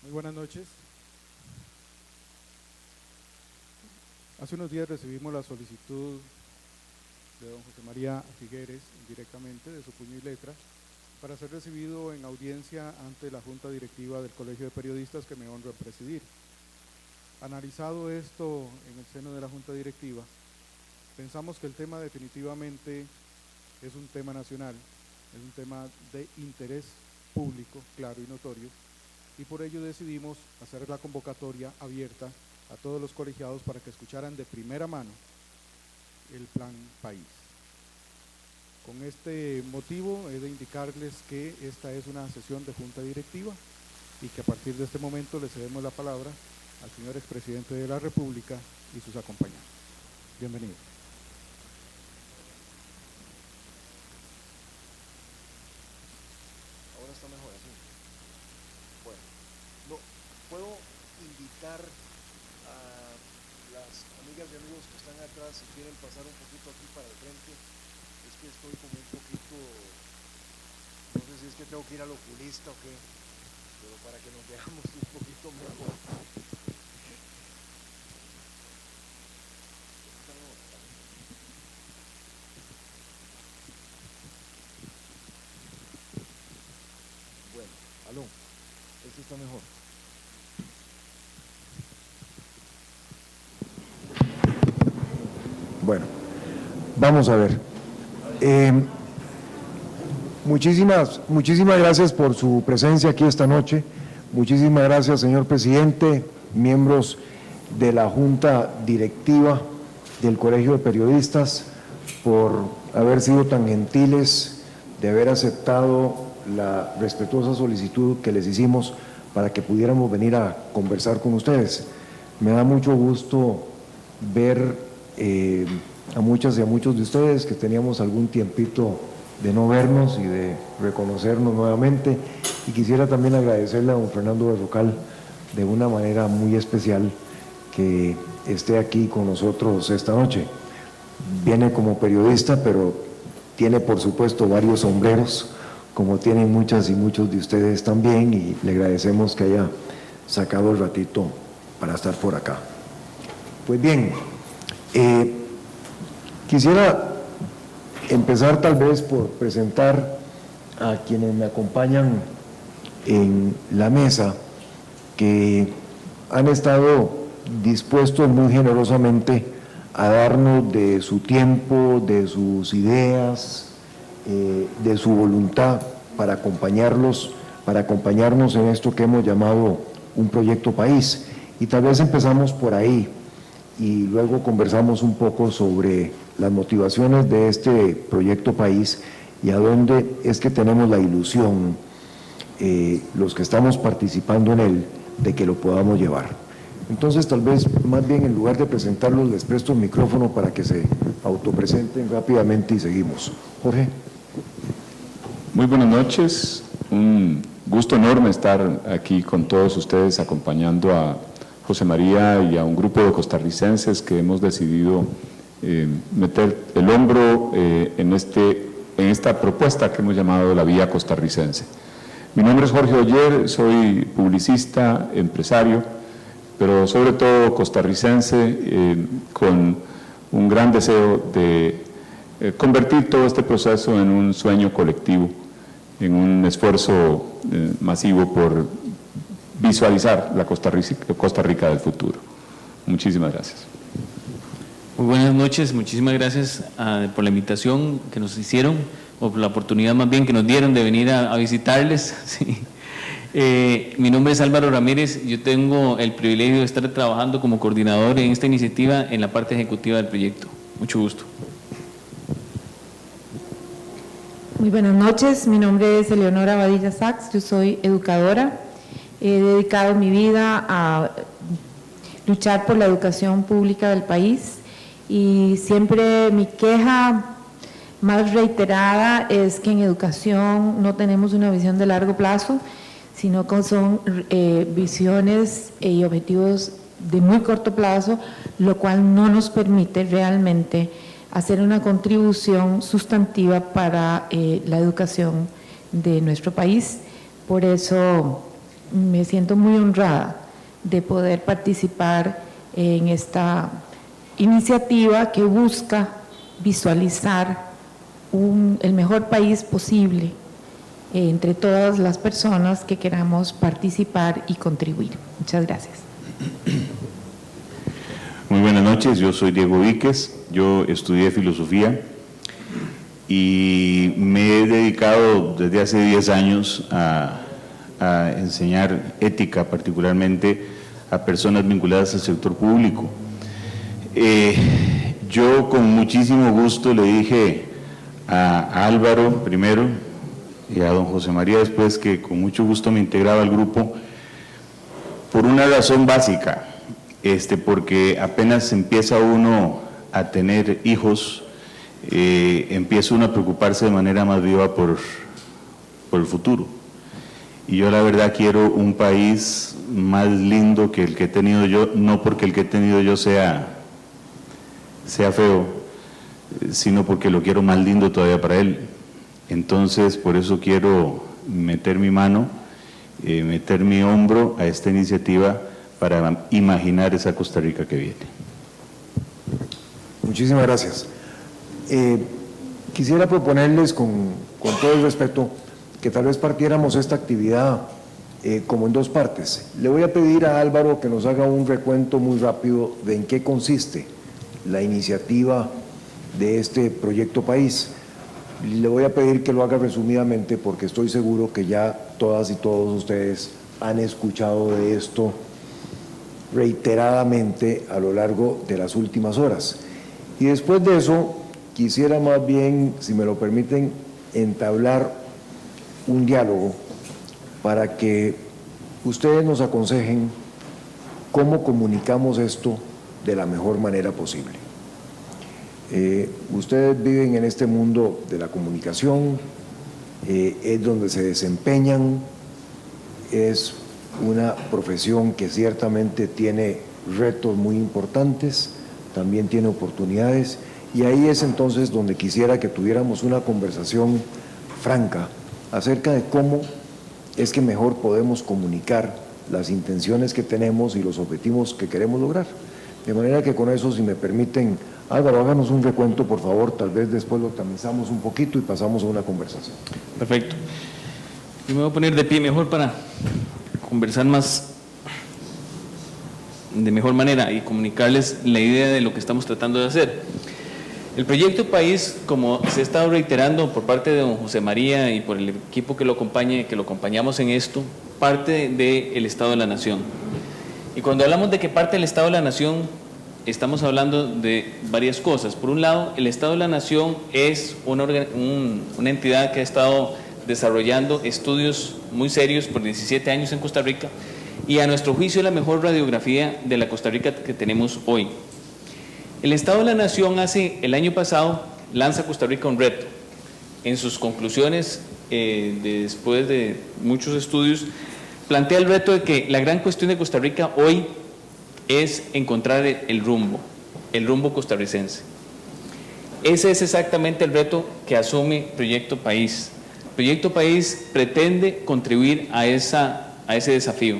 Muy buenas noches. Hace unos días recibimos la solicitud de don José María Figueres, directamente de su puño y letra, para ser recibido en audiencia ante la Junta Directiva del Colegio de Periodistas que me honro en presidir. Analizado esto en el seno de la Junta Directiva, pensamos que el tema definitivamente es un tema nacional, es un tema de interés público, claro y notorio, y por ello decidimos hacer la convocatoria abierta a todos los colegiados para que escucharan de primera mano el plan país. Con este motivo he de indicarles que esta es una sesión de junta directiva y que a partir de este momento le cedemos la palabra al señor expresidente de la República y sus acompañantes. Bienvenido. Ahora está mejor así. Bueno, no, puedo invitar a las amigas y amigos que están atrás, si quieren pasar un poquito aquí para el frente. Es que estoy como un poquito, no sé si es que tengo que ir al oculista o qué, pero para que nos veamos un poquito mejor. Bueno, aló, este está mejor. Bueno, vamos a ver. Muchísimas gracias por su presencia aquí esta noche. Muchísimas gracias, señor presidente, miembros de la Junta Directiva del Colegio de Periodistas, por haber sido tan gentiles de haber aceptado la respetuosa solicitud que les hicimos para que pudiéramos venir a conversar con ustedes. Me da mucho gusto ver a muchas y a muchos de ustedes que teníamos algún tiempito de no vernos y de reconocernos nuevamente, y quisiera también agradecerle a don Fernando Berrocal de una manera muy especial que esté aquí con nosotros esta noche. Viene como periodista, pero tiene por supuesto varios sombreros, como tienen muchas y muchos de ustedes también, y le agradecemos que haya sacado el ratito para estar por acá. Pues bien, quisiera empezar tal vez por presentar a quienes me acompañan en la mesa, que han estado dispuestos muy generosamente a darnos de su tiempo, de sus ideas, de su voluntad para acompañarnos en esto que hemos llamado un proyecto país. Y tal vez empezamos por ahí y luego conversamos un poco sobre las motivaciones de este proyecto país y a dónde es que tenemos la ilusión, los que estamos participando en él, de que lo podamos llevar. Entonces, tal vez, más bien, en lugar de presentarlos, les presto el micrófono para que se autopresenten rápidamente y seguimos. Jorge. Muy buenas noches, un gusto enorme estar aquí con todos ustedes acompañando a José María y a un grupo de costarricenses que hemos decidido meter el hombro en esta propuesta que hemos llamado la Vía Costarricense. Mi nombre es Jorge Oller, soy publicista, empresario, pero sobre todo costarricense, con un gran deseo de convertir todo este proceso en un sueño colectivo, en un esfuerzo masivo por visualizar la Costa Rica del futuro. Muchísimas gracias. Muy buenas noches, muchísimas gracias por la invitación que nos hicieron, o por la oportunidad más bien que nos dieron de venir a visitarles. Sí. Mi nombre es Álvaro Ramírez, yo tengo el privilegio de estar trabajando como coordinador en esta iniciativa en la parte ejecutiva del proyecto. Mucho gusto. Muy buenas noches, mi nombre es Eleonora Badilla Sachs, yo soy educadora, he dedicado mi vida a luchar por la educación pública del país y siempre mi queja más reiterada es que en educación no tenemos una visión de largo plazo, sino que son visiones y objetivos de muy corto plazo, lo cual no nos permite realmente hacer una contribución sustantiva para la educación de nuestro país. Por eso me siento muy honrada de poder participar en esta iniciativa que busca visualizar el mejor país posible entre todas las personas que queramos participar y contribuir. Muchas gracias. Muy buenas noches, yo soy Diego Víquez, yo estudié filosofía y me he dedicado desde hace 10 años a enseñar ética, particularmente a personas vinculadas al sector público. Yo con muchísimo gusto le dije a Álvaro primero y a don José María después que con mucho gusto me integraba al grupo por una razón básica, porque apenas empieza uno a tener hijos, empieza uno a preocuparse de manera más viva por el futuro. Y yo la verdad quiero un país más lindo que el que he tenido yo, no porque el que he tenido yo sea feo, sino porque lo quiero más lindo todavía para él. Entonces, por eso quiero meter mi mano, meter mi hombro a esta iniciativa para imaginar esa Costa Rica que viene. Muchísimas gracias. Quisiera proponerles con todo el respeto que tal vez partiéramos esta actividad como en dos partes. Le voy a pedir a Álvaro que nos haga un recuento muy rápido de en qué consiste la iniciativa de este proyecto país. Le voy a pedir que lo haga resumidamente porque estoy seguro que ya todas y todos ustedes han escuchado de esto reiteradamente a lo largo de las últimas horas. Y después de eso, quisiera más bien, si me lo permiten, entablar un diálogo para que ustedes nos aconsejen cómo comunicamos esto de la mejor manera posible. Ustedes viven en este mundo de la comunicación, es donde se desempeñan, es una profesión que ciertamente tiene retos muy importantes, también tiene oportunidades, y ahí es entonces donde quisiera que tuviéramos una conversación franca acerca de cómo es que mejor podemos comunicar las intenciones que tenemos y los objetivos que queremos lograr. De manera que con eso, si me permiten, Álvaro, háganos un recuento, por favor, tal vez después lo tamizamos un poquito y pasamos a una conversación. Perfecto. Yo me voy a poner de pie mejor para conversar más de mejor manera y comunicarles la idea de lo que estamos tratando de hacer. El proyecto país, como se ha estado reiterando por parte de don José María y por el equipo que lo acompaña, que lo acompañamos en esto, parte del Estado de la Nación. Y cuando hablamos de que parte del Estado de la Nación, estamos hablando de varias cosas. Por un lado, el Estado de la Nación es una entidad que ha estado desarrollando estudios muy serios por 17 años en Costa Rica y a nuestro juicio la mejor radiografía de la Costa Rica que tenemos hoy. El Estado de la Nación el año pasado lanza a Costa Rica un reto. En sus conclusiones, después de muchos estudios, plantea el reto de que la gran cuestión de Costa Rica hoy es encontrar el rumbo costarricense. Ese es exactamente el reto que asume Proyecto País. Proyecto País pretende contribuir a ese desafío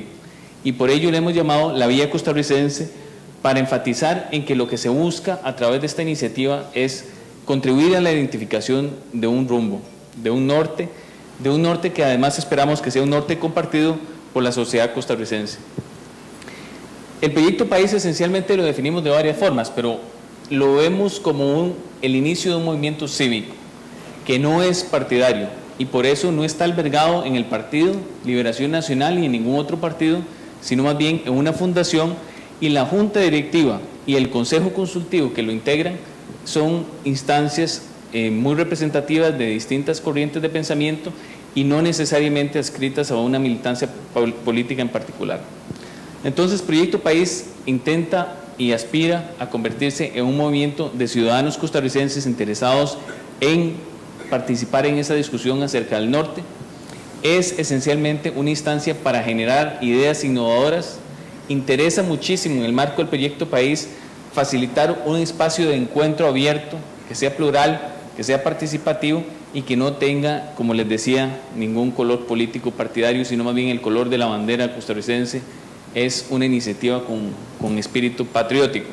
y por ello le hemos llamado la Vía Costarricense, para enfatizar en que lo que se busca a través de esta iniciativa es contribuir a la identificación de un rumbo, de un norte que además esperamos que sea un norte compartido por la sociedad costarricense. El proyecto país esencialmente lo definimos de varias formas, pero lo vemos como el inicio de un movimiento cívico que no es partidario y por eso no está albergado en el Partido Liberación Nacional ni en ningún otro partido, sino más bien en una fundación, y la Junta Directiva y el Consejo Consultivo que lo integran son instancias muy representativas de distintas corrientes de pensamiento y no necesariamente adscritas a una militancia política en particular. Entonces, Proyecto País intenta y aspira a convertirse en un movimiento de ciudadanos costarricenses interesados en participar en esa discusión acerca del norte. Es esencialmente una instancia para generar ideas innovadoras. Interesa muchísimo en el marco del Proyecto País facilitar un espacio de encuentro abierto, que sea plural, que sea participativo y que no tenga, como les decía, ningún color político partidario, sino más bien el color de la bandera costarricense. Es una iniciativa con espíritu patriótico.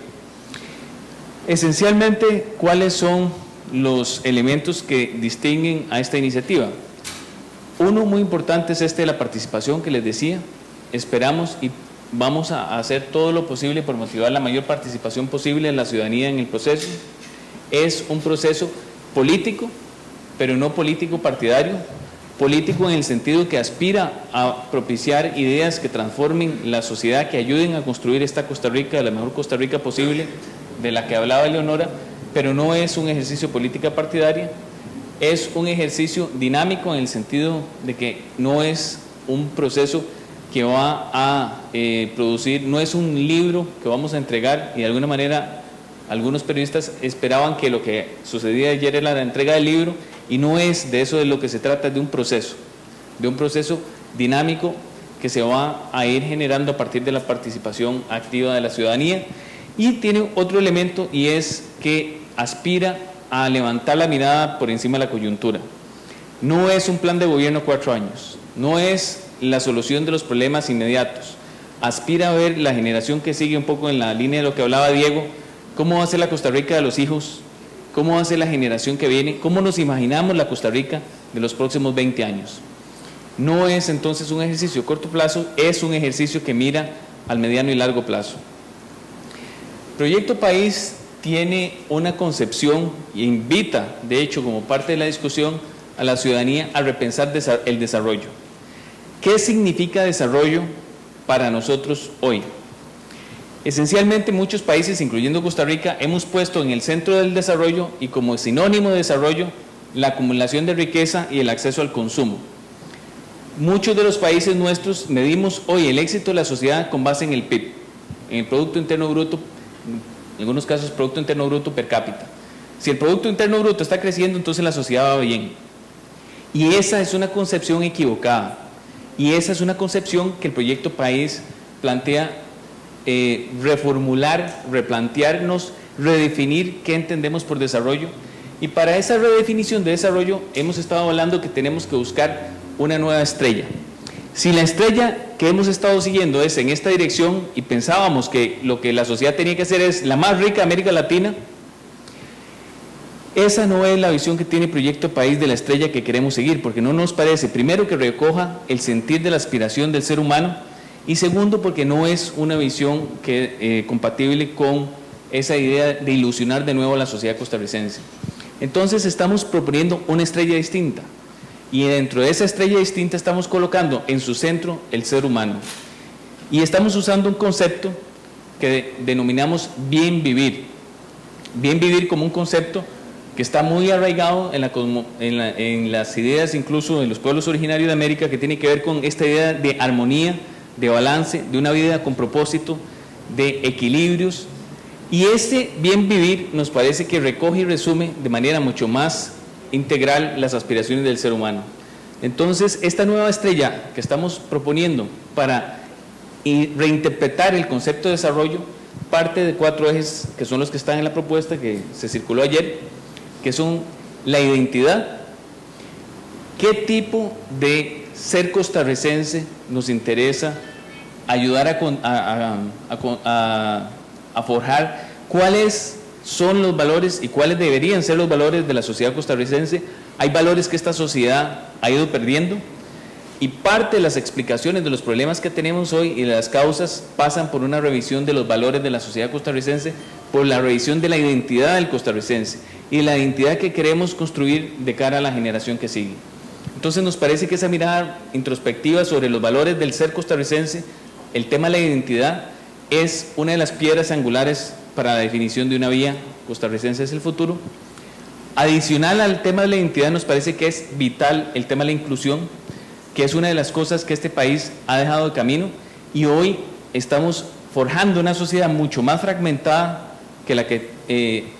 Esencialmente, ¿cuáles son los elementos que distinguen a esta iniciativa? Uno muy importante es de la participación que les decía. Esperamos y vamos a hacer todo lo posible por motivar la mayor participación posible de la ciudadanía en el proceso. Es un proceso político, pero no político partidario, político en el sentido que aspira a propiciar ideas que transformen la sociedad, que ayuden a construir esta Costa Rica, la mejor Costa Rica posible, de la que hablaba Eleonora, pero no es un ejercicio de política partidaria, es un ejercicio dinámico en el sentido de que no es un proceso que va a producir, no es un libro que vamos a entregar, y de alguna manera algunos periodistas esperaban que lo que sucedía ayer era la entrega del libro, y no es de eso de lo que se trata, de un proceso dinámico que se va a ir generando a partir de la participación activa de la ciudadanía. Y tiene otro elemento, y es que aspira a levantar la mirada por encima de la coyuntura. No es un plan de gobierno 4 años, no es la solución de los problemas inmediatos. Aspira a ver la generación que sigue, un poco en la línea de lo que hablaba Diego, cómo va a ser la Costa Rica de los hijos, cómo va a ser la generación que viene, cómo nos imaginamos la Costa Rica de los próximos 20 años. No es entonces un ejercicio a corto plazo, es un ejercicio que mira al mediano y largo plazo. Proyecto País tiene una concepción e invita, de hecho, como parte de la discusión, a la ciudadanía a repensar el desarrollo. ¿Qué significa desarrollo para nosotros hoy? Esencialmente, muchos países, incluyendo Costa Rica, hemos puesto en el centro del desarrollo y como sinónimo de desarrollo la acumulación de riqueza y el acceso al consumo. Muchos de los países nuestros medimos hoy el éxito de la sociedad con base en el PIB, en el Producto Interno Bruto, en algunos casos Producto Interno Bruto per cápita. Si el Producto Interno Bruto está creciendo, entonces la sociedad va bien. Y esa es una concepción equivocada. Y esa es una concepción que el Proyecto País plantea reformular, replantearnos, redefinir qué entendemos por desarrollo. Y para esa redefinición de desarrollo hemos estado hablando que tenemos que buscar una nueva estrella. Si la estrella que hemos estado siguiendo es en esta dirección y pensábamos que lo que la sociedad tenía que hacer es la más rica de América Latina, esa no es la visión que tiene Proyecto País de la estrella que queremos seguir, porque no nos parece, primero, que recoja el sentir de la aspiración del ser humano, y segundo, porque no es una visión compatible con esa idea de ilusionar de nuevo a la sociedad costarricense. Entonces estamos proponiendo una estrella distinta, y dentro de esa estrella distinta estamos colocando en su centro el ser humano, y estamos usando un concepto que denominamos bien vivir como un concepto que está muy arraigado en las ideas incluso de los pueblos originarios de América, que tiene que ver con esta idea de armonía, de balance, de una vida con propósito, de equilibrios, y ese bien vivir nos parece que recoge y resume de manera mucho más integral las aspiraciones del ser humano. Entonces, esta nueva estrella que estamos proponiendo para reinterpretar el concepto de desarrollo parte de 4 ejes que son los que están en la propuesta que se circuló ayer, que son la identidad, qué tipo de ser costarricense nos interesa ayudar a forjar, cuáles son los valores y cuáles deberían ser los valores de la sociedad costarricense. Hay valores que esta sociedad ha ido perdiendo, y parte de las explicaciones de los problemas que tenemos hoy y de las causas pasan por una revisión de los valores de la sociedad costarricense, por la revisión de la identidad del costarricense y la identidad que queremos construir de cara a la generación que sigue. Entonces nos parece que esa mirada introspectiva sobre los valores del ser costarricense, el tema de la identidad, es una de las piedras angulares para la definición de una vía costarricense hacia el futuro. Adicional al tema de la identidad, nos parece que es vital el tema de la inclusión, que es una de las cosas que este país ha dejado de camino, y hoy estamos forjando una sociedad mucho más fragmentada que la que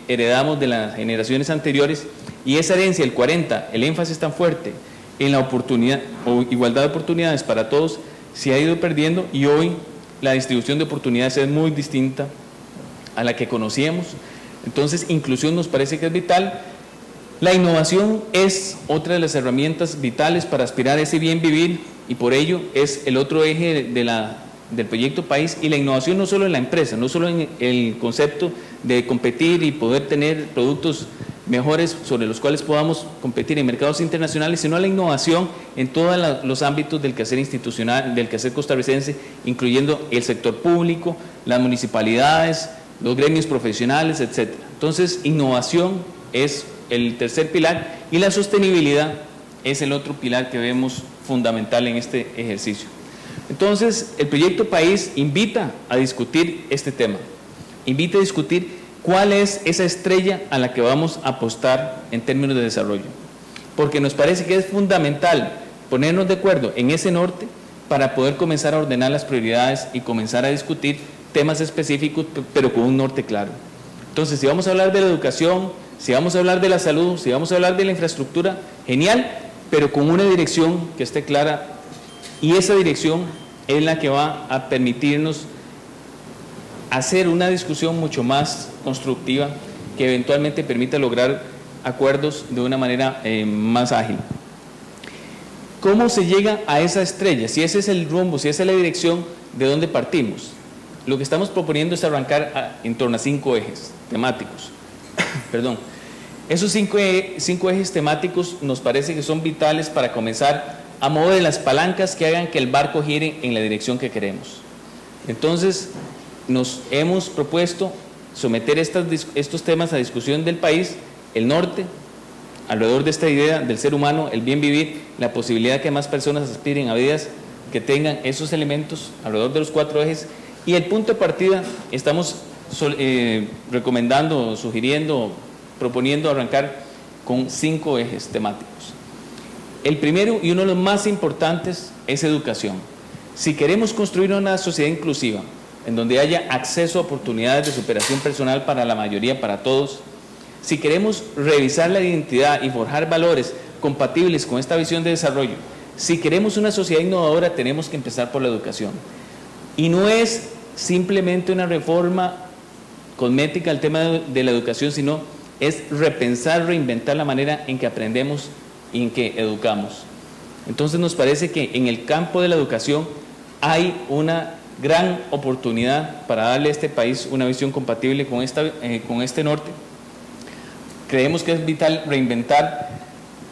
heredamos de las generaciones anteriores, y esa herencia, el 40, el énfasis tan fuerte en la oportunidad o igualdad de oportunidades para todos, se ha ido perdiendo, y hoy la distribución de oportunidades es muy distinta a la que conocíamos. Entonces, inclusión nos parece que es vital. La innovación es otra de las herramientas vitales para aspirar a ese bien vivir y por ello es el otro eje del proyecto país. Y la innovación no solo en la empresa, no solo en el concepto de competir y poder tener productos mejores sobre los cuales podamos competir en mercados internacionales, sino la innovación en todos los ámbitos del quehacer institucional, del quehacer costarricense, incluyendo el sector público, las municipalidades, los gremios profesionales, etc. Entonces, innovación es el tercer pilar y la sostenibilidad es el otro pilar que vemos fundamental en este ejercicio. Entonces, el proyecto país invita a discutir este tema, invita a discutir cuál es esa estrella a la que vamos a apostar en términos de desarrollo, porque nos parece que es fundamental ponernos de acuerdo en ese norte para poder comenzar a ordenar las prioridades y comenzar a discutir temas específicos, pero con un norte claro. Entonces, si vamos a hablar de la educación, si vamos a hablar de la salud, si vamos a hablar de la infraestructura, genial, pero con una dirección que esté clara, y esa dirección es la que va a permitirnos hacer una discusión mucho más constructiva que eventualmente permita lograr acuerdos de una manera más ágil. ¿Cómo se llega a esa estrella? Si ese es el rumbo, si esa es la dirección, ¿de dónde partimos? Lo que estamos proponiendo es arrancar en torno a 5 ejes temáticos. Perdón. Esos 5 ejes temáticos nos parece que son vitales para comenzar a mover las palancas que hagan que el barco gire en la dirección que queremos. Entonces, nos hemos propuesto someter estos temas a discusión del país, el norte, alrededor de esta idea del ser humano, el bien vivir, la posibilidad de que más personas aspiren a vidas que tengan esos elementos alrededor de los 4 ejes, y el punto de partida estamos recomendando, sugiriendo, proponiendo arrancar con 5 ejes temáticos. El primero y uno de los más importantes es educación. Si queremos construir una sociedad inclusiva, en donde haya acceso a oportunidades de superación personal para la mayoría, para todos, si queremos revisar la identidad y forjar valores compatibles con esta visión de desarrollo, si queremos una sociedad innovadora, tenemos que empezar por la educación. Y no es simplemente una reforma cosmética al tema de la educación, sino es repensar, reinventar la manera en que aprendemos y en que educamos. Entonces nos parece que en el campo de la educación hay una gran oportunidad para darle a este país una visión compatible con este norte. Creemos que es vital reinventar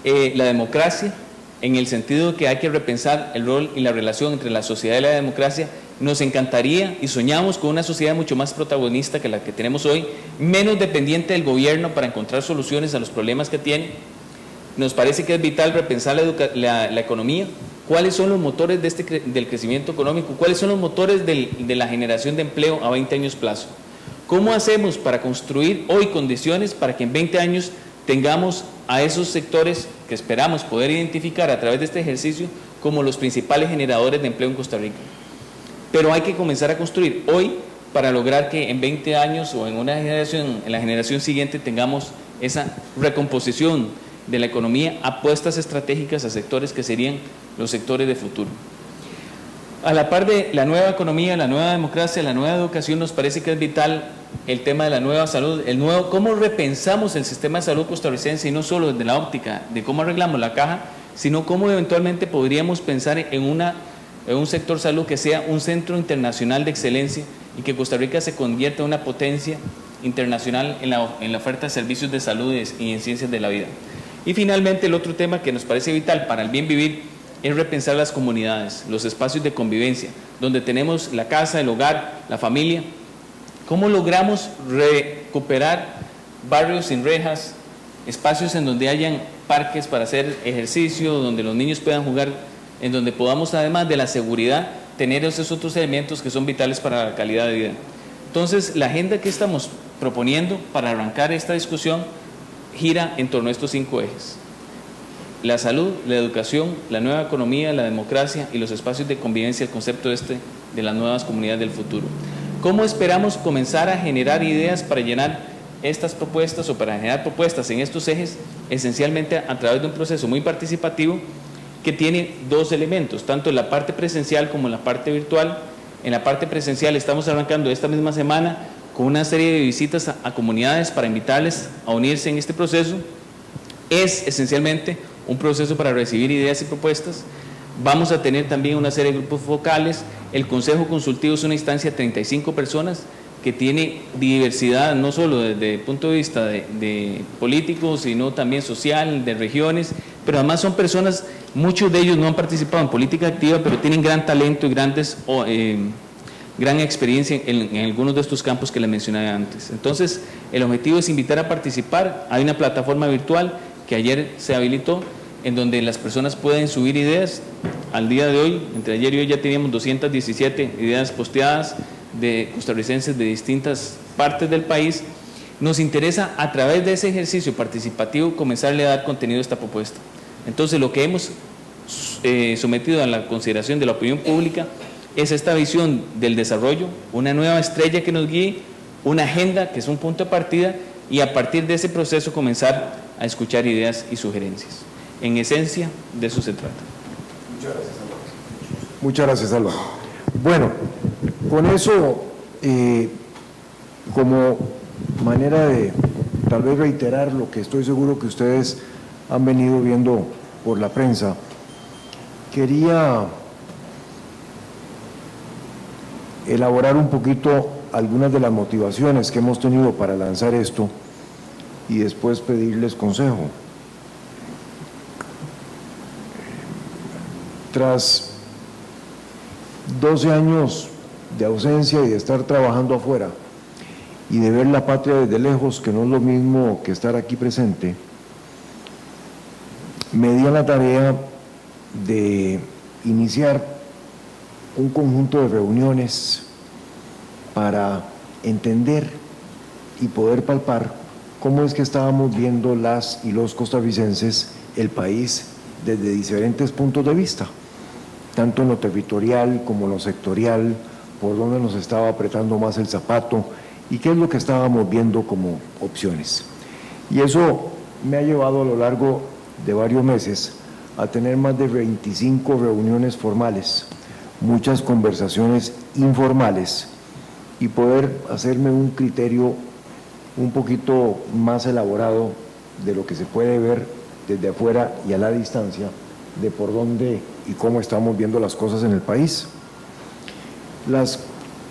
la democracia, en el sentido de que hay que repensar el rol y la relación entre la sociedad y la democracia. Nos encantaría y soñamos con una sociedad mucho más protagonista que la que tenemos hoy, menos dependiente del gobierno para encontrar soluciones a los problemas que tiene. Nos parece que es vital repensar la economía. ¿Cuáles son los motores del crecimiento económico? ¿Cuáles son los motores de la generación de empleo a 20 años plazo? ¿Cómo hacemos para construir hoy condiciones para que en 20 años tengamos a esos sectores que esperamos poder identificar a través de este ejercicio como los principales generadores de empleo en Costa Rica? Pero hay que comenzar a construir hoy para lograr que en 20 años o en la generación siguiente tengamos esa recomposición de la economía, apuestas estratégicas a sectores que serían los sectores de futuro. A la par de la nueva economía, la nueva democracia, la nueva educación, nos parece que es vital el tema de la nueva salud, cómo repensamos el sistema de salud costarricense, y no solo desde la óptica de cómo arreglamos la caja, sino cómo eventualmente podríamos pensar en un sector salud que sea un centro internacional de excelencia y que Costa Rica se convierta en una potencia internacional en la oferta de servicios de salud y en ciencias de la vida. Y finalmente, el otro tema que nos parece vital para el bien vivir es repensar las comunidades, los espacios de convivencia, donde tenemos la casa, el hogar, la familia. ¿Cómo logramos recuperar barrios sin rejas, espacios en donde hayan parques para hacer ejercicio, donde los niños puedan jugar, en donde podamos, además de la seguridad, tener esos otros elementos que son vitales para la calidad de vida? Entonces, la agenda que estamos proponiendo para arrancar esta discusión gira en torno a estos 5 ejes: la salud, la educación, la nueva economía, la democracia y los espacios de convivencia, el concepto de las nuevas comunidades del futuro. ¿Cómo esperamos comenzar a generar ideas para llenar estas propuestas o para generar propuestas en estos ejes? Esencialmente a través de un proceso muy participativo que tiene 2 elementos, tanto en la parte presencial como en la parte virtual. En la parte presencial estamos arrancando esta misma semana con una serie de visitas a comunidades para invitarles a unirse en este proceso. es esencialmente un proceso para recibir ideas y propuestas. Vamos a tener también una serie de grupos focales. El Consejo Consultivo es una instancia de 35 personas que tiene diversidad, no solo desde el punto de vista de políticos, sino también social, de regiones, pero además son personas, muchos de ellos no han participado en política activa, pero tienen gran talento y gran experiencia en algunos de estos campos que les mencioné antes. Entonces, el objetivo es invitar a participar. Hay una plataforma virtual que ayer se habilitó, en donde las personas pueden subir ideas. Al día de hoy, entre ayer y hoy, ya teníamos 217 ideas posteadas de costarricenses de distintas partes del país. Nos interesa, a través de ese ejercicio participativo, comenzarle a dar contenido a esta propuesta. Entonces, lo que hemos sometido a la consideración de la opinión pública es esta visión del desarrollo, una nueva estrella que nos guíe, una agenda que es un punto de partida, y a partir de ese proceso comenzar a escuchar ideas y sugerencias. En esencia, de eso se trata. Muchas gracias, Álvaro. Bueno, con eso, como manera de tal vez reiterar lo que estoy seguro que ustedes han venido viendo por la prensa, quería elaborar un poquito algunas de las motivaciones que hemos tenido para lanzar esto y después pedirles consejo. Tras 12 años de ausencia y de estar trabajando afuera y de ver la patria desde lejos, que no es lo mismo que estar aquí presente, me di a la tarea de iniciar un conjunto de reuniones para entender y poder palpar cómo es que estábamos viendo las y los costarricenses el país desde diferentes puntos de vista, tanto en lo territorial como en lo sectorial, por dónde nos estaba apretando más el zapato y qué es lo que estábamos viendo como opciones. Y eso me ha llevado a lo largo de varios meses a tener más de 25 reuniones formales, muchas conversaciones informales y poder hacerme un criterio un poquito más elaborado de lo que se puede ver desde afuera y a la distancia de por dónde y cómo estamos viendo las cosas en el país. Las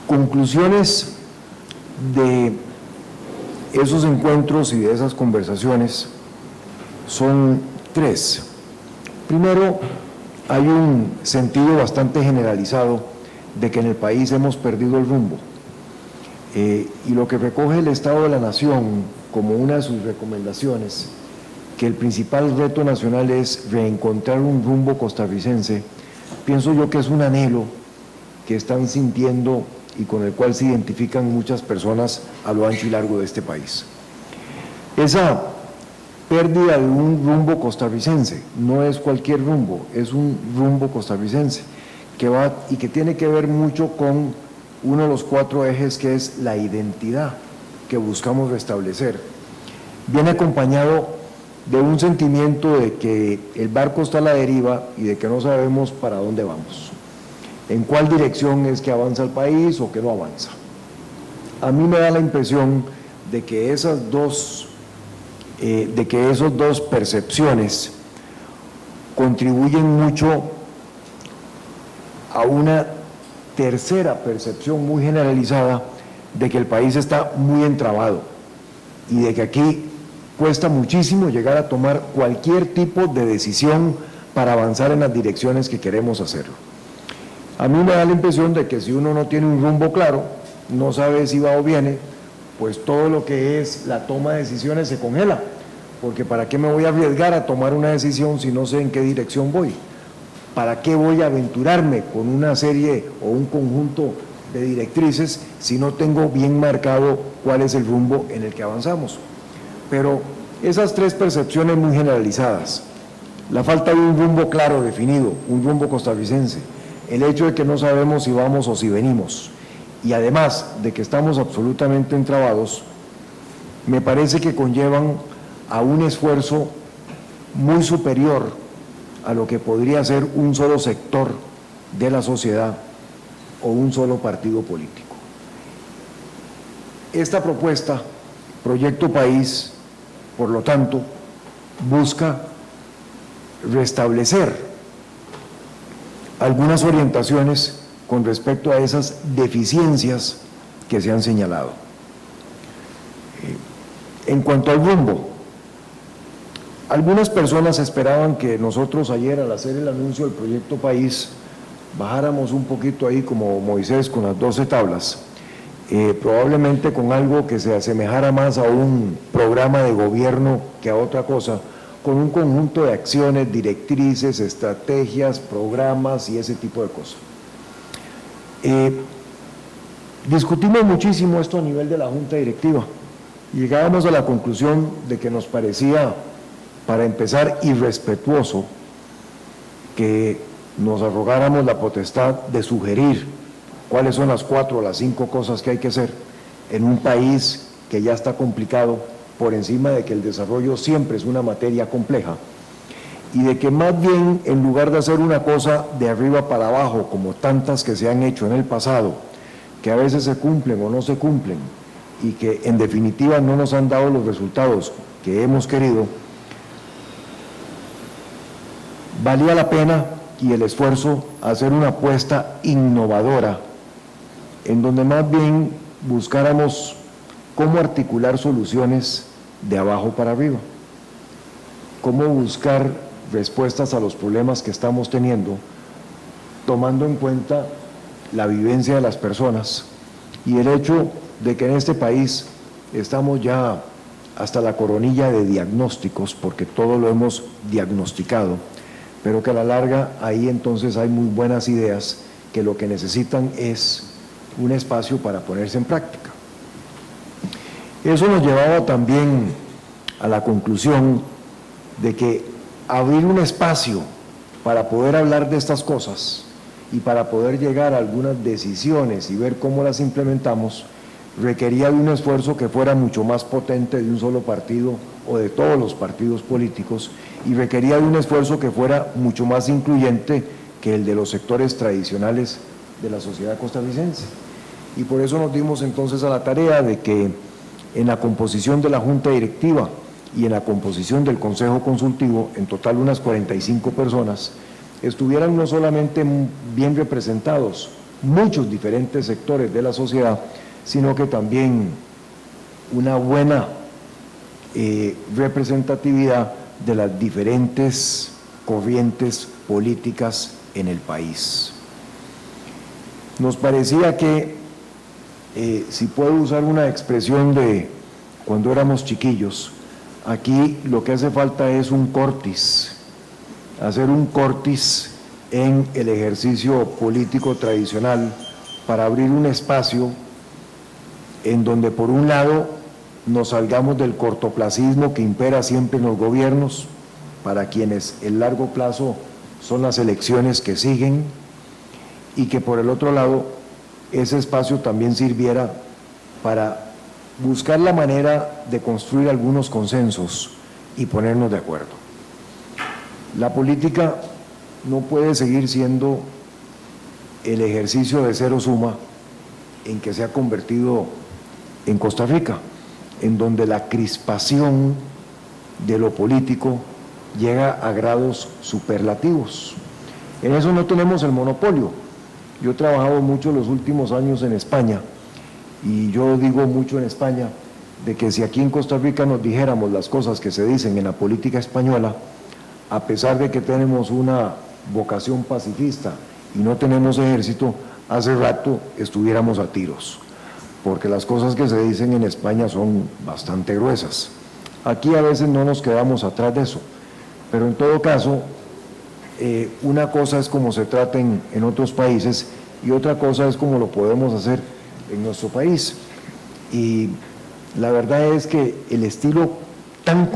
conclusiones de esos encuentros y de esas conversaciones son tres. Primero, hay un sentido bastante generalizado de que en el país hemos perdido el rumbo. Y lo que recoge el Estado de la Nación como una de sus recomendaciones, que el principal reto nacional es reencontrar un rumbo costarricense, pienso yo que es un anhelo que están sintiendo y con el cual se identifican muchas personas a lo ancho y largo de este país. Esa pérdida de un rumbo costarricense no es cualquier rumbo, es un rumbo costarricense que va y que tiene que ver mucho con uno de los 4 ejes, que es la identidad que buscamos restablecer. Viene acompañado de un sentimiento de que el barco está a la deriva y de que no sabemos para dónde vamos, en cuál dirección es que avanza el país o que no avanza. A mí me da la impresión de que esas dos percepciones contribuyen mucho a una tercera percepción muy generalizada de que el país está muy entrabado y de que aquí cuesta muchísimo llegar a tomar cualquier tipo de decisión para avanzar en las direcciones que queremos hacerlo. A mí me da la impresión de que si uno no tiene un rumbo claro, no sabe si va o viene, pues todo lo que es la toma de decisiones se congela, porque ¿para qué me voy a arriesgar a tomar una decisión si no sé en qué dirección voy? ¿Para qué voy a aventurarme con una serie o un conjunto de directrices si no tengo bien marcado cuál es el rumbo en el que avanzamos? Pero esas 3 percepciones muy generalizadas, la falta de un rumbo claro, definido, un rumbo costarricense, el hecho de que no sabemos si vamos o si venimos, y además de que estamos absolutamente entrabados, me parece que conllevan a un esfuerzo muy superior a lo que podría ser un solo sector de la sociedad o un solo partido político. Esta propuesta, Proyecto País, por lo tanto, busca restablecer algunas orientaciones con respecto a esas deficiencias que se han señalado. En cuanto al rumbo, algunas personas esperaban que nosotros ayer, al hacer el anuncio del Proyecto País, bajáramos un poquito ahí como Moisés con las 12 tablas, probablemente con algo que se asemejara más a un programa de gobierno que a otra cosa, con un conjunto de acciones, directrices, estrategias, programas y ese tipo de cosas. Discutimos muchísimo esto a nivel de la Junta Directiva y llegábamos a la conclusión de que nos parecía, para empezar, irrespetuoso que nos arrogáramos la potestad de sugerir cuáles son las 4 o las 5 cosas que hay que hacer en un país que ya está complicado, por encima de que el desarrollo siempre es una materia compleja, y de que más bien, en lugar de hacer una cosa de arriba para abajo, como tantas que se han hecho en el pasado, que a veces se cumplen o no se cumplen, y que en definitiva no nos han dado los resultados que hemos querido, valía la pena y el esfuerzo hacer una apuesta innovadora, en donde más bien buscáramos cómo articular soluciones de abajo para arriba, cómo buscar respuestas a los problemas que estamos teniendo, tomando en cuenta la vivencia de las personas y el hecho de que en este país estamos ya hasta la coronilla de diagnósticos, porque todo lo hemos diagnosticado, pero que a la larga ahí entonces hay muy buenas ideas que lo que necesitan es un espacio para ponerse en práctica. Eso nos llevaba también a la conclusión de que abrir un espacio para poder hablar de estas cosas y para poder llegar a algunas decisiones y ver cómo las implementamos requería de un esfuerzo que fuera mucho más potente de un solo partido o de todos los partidos políticos, y requería de un esfuerzo que fuera mucho más incluyente que el de los sectores tradicionales de la sociedad costarricense. Y por eso nos dimos entonces a la tarea de que en la composición de la Junta Directiva y en la composición del Consejo Consultivo, en total unas 45 personas, estuvieran no solamente bien representados muchos diferentes sectores de la sociedad, sino que también una buena representatividad de las diferentes corrientes políticas en el país. Nos parecía que, si puedo usar una expresión de cuando éramos chiquillos, aquí lo que hace falta es un cortis, hacer un cortis en el ejercicio político tradicional para abrir un espacio en donde por un lado nos salgamos del cortoplacismo que impera siempre en los gobiernos, para quienes el largo plazo son las elecciones que siguen, y que por el otro lado ese espacio también sirviera para buscar la manera de construir algunos consensos y ponernos de acuerdo. La política no puede seguir siendo el ejercicio de cero suma en que se ha convertido en Costa Rica, en donde la crispación de lo político llega a grados superlativos. En eso no tenemos el monopolio. Yo he trabajado mucho los últimos años en España, y yo digo mucho en España, de que si aquí en Costa Rica nos dijéramos las cosas que se dicen en la política española, a pesar de que tenemos una vocación pacifista y no tenemos ejército, hace rato estuviéramos a tiros, porque las cosas que se dicen en España son bastante gruesas. Aquí a veces no nos quedamos atrás de eso, pero en todo caso, una cosa es como se trata en otros países y otra cosa es como lo podemos hacer en nuestro país. Y la verdad es que el estilo tan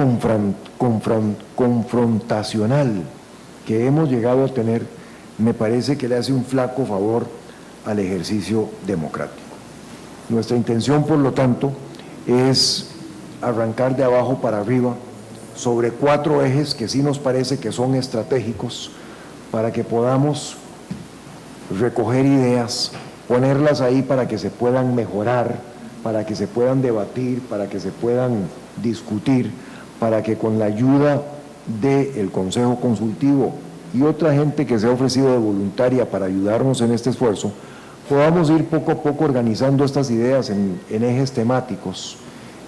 confrontacional que hemos llegado a tener me parece que le hace un flaco favor al ejercicio democrático. Nuestra intención, por lo tanto, es arrancar de abajo para arriba sobre 4 ejes que sí nos parece que son estratégicos para que podamos recoger ideas, ponerlas ahí para que se puedan mejorar, para que se puedan debatir, para que se puedan discutir, para que con la ayuda del Consejo Consultivo y otra gente que se ha ofrecido de voluntaria para ayudarnos en este esfuerzo, podamos ir poco a poco organizando estas ideas en ejes temáticos,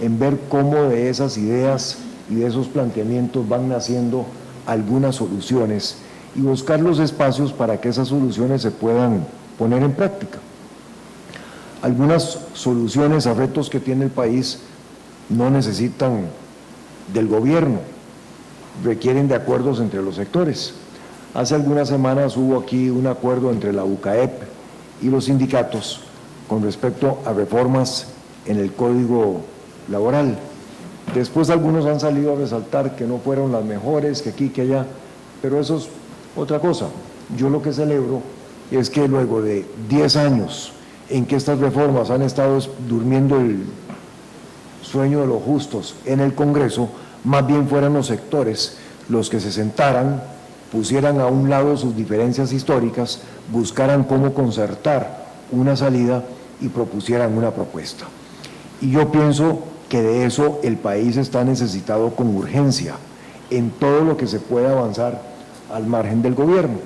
en ver cómo de esas ideas y de esos planteamientos van naciendo algunas soluciones y buscar los espacios para que esas soluciones se puedan poner en práctica. Algunas soluciones a retos que tiene el país no necesitan del gobierno, requieren de acuerdos entre los sectores. Hace algunas semanas hubo aquí un acuerdo entre la UCAEP y los sindicatos con respecto a reformas en el Código Laboral. Después algunos han salido a resaltar que no fueron las mejores, que aquí, que allá, pero eso es otra cosa. Yo lo que celebro es que luego de 10 años en que estas reformas han estado durmiendo el sueño de los justos en el Congreso, más bien fueran los sectores los que se sentaran, pusieran a un lado sus diferencias históricas, buscaran cómo concertar una salida y propusieran una propuesta. Y yo pienso que de eso el país está necesitado con urgencia, en todo lo que se pueda avanzar al margen del gobierno.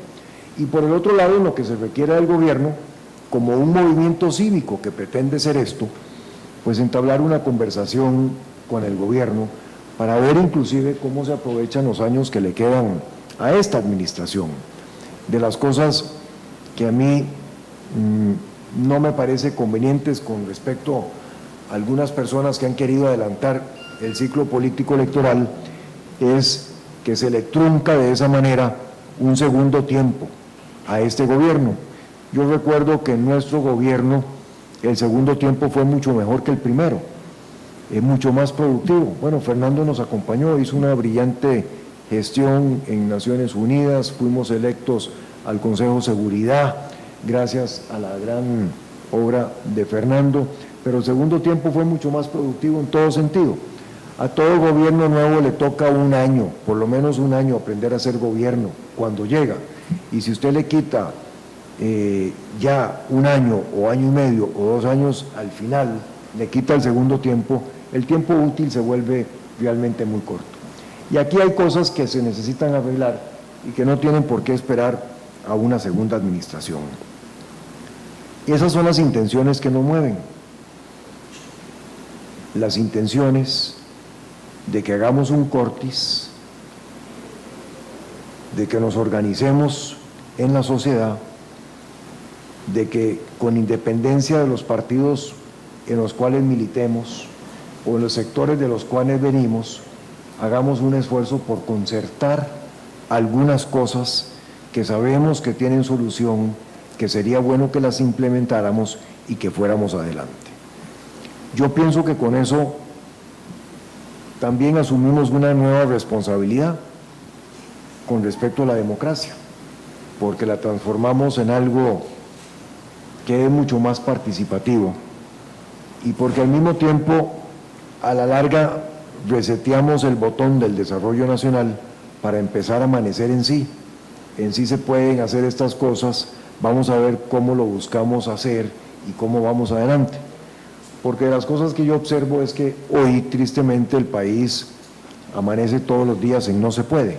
Y por el otro lado, en lo que se requiere del gobierno, como un movimiento cívico que pretende ser esto, pues entablar una conversación con el gobierno para ver inclusive cómo se aprovechan los años que le quedan a esta administración. De las cosas que a mí no me parece convenientes con respecto a algunas personas que han querido adelantar el ciclo político electoral es que se le trunca de esa manera un segundo tiempo a este gobierno. Yo recuerdo que en nuestro gobierno el segundo tiempo fue mucho mejor que el primero, es mucho más productivo. Bueno, Fernando nos acompañó, hizo una brillante gestión en Naciones Unidas, fuimos electos al Consejo de Seguridad, gracias a la gran obra de Fernando, pero el segundo tiempo fue mucho más productivo en todo sentido. A todo gobierno nuevo le toca un año, por lo menos un año, aprender a ser gobierno cuando llega. Y si usted le quita ya un año o año y medio o 2 años al final, le quita el segundo tiempo, el tiempo útil se vuelve realmente muy corto. Y aquí hay cosas que se necesitan arreglar y que no tienen por qué esperar a una segunda administración. Y esas son las intenciones que nos mueven. Las intenciones de que hagamos un cortis, de que nos organicemos en la sociedad, de que con independencia de los partidos en los cuales militemos o en los sectores de los cuales venimos, hagamos un esfuerzo por concertar algunas cosas que sabemos que tienen solución, que sería bueno que las implementáramos y que fuéramos adelante. Yo pienso que con eso también asumimos una nueva responsabilidad con respecto a la democracia, porque la transformamos en algo que es mucho más participativo y porque al mismo tiempo, a la larga, reseteamos el botón del desarrollo nacional para empezar a amanecer en sí. En sí se pueden hacer estas cosas, vamos a ver cómo lo buscamos hacer y cómo vamos adelante. Porque de las cosas que yo observo es que hoy, tristemente, el país amanece todos los días en no se puede.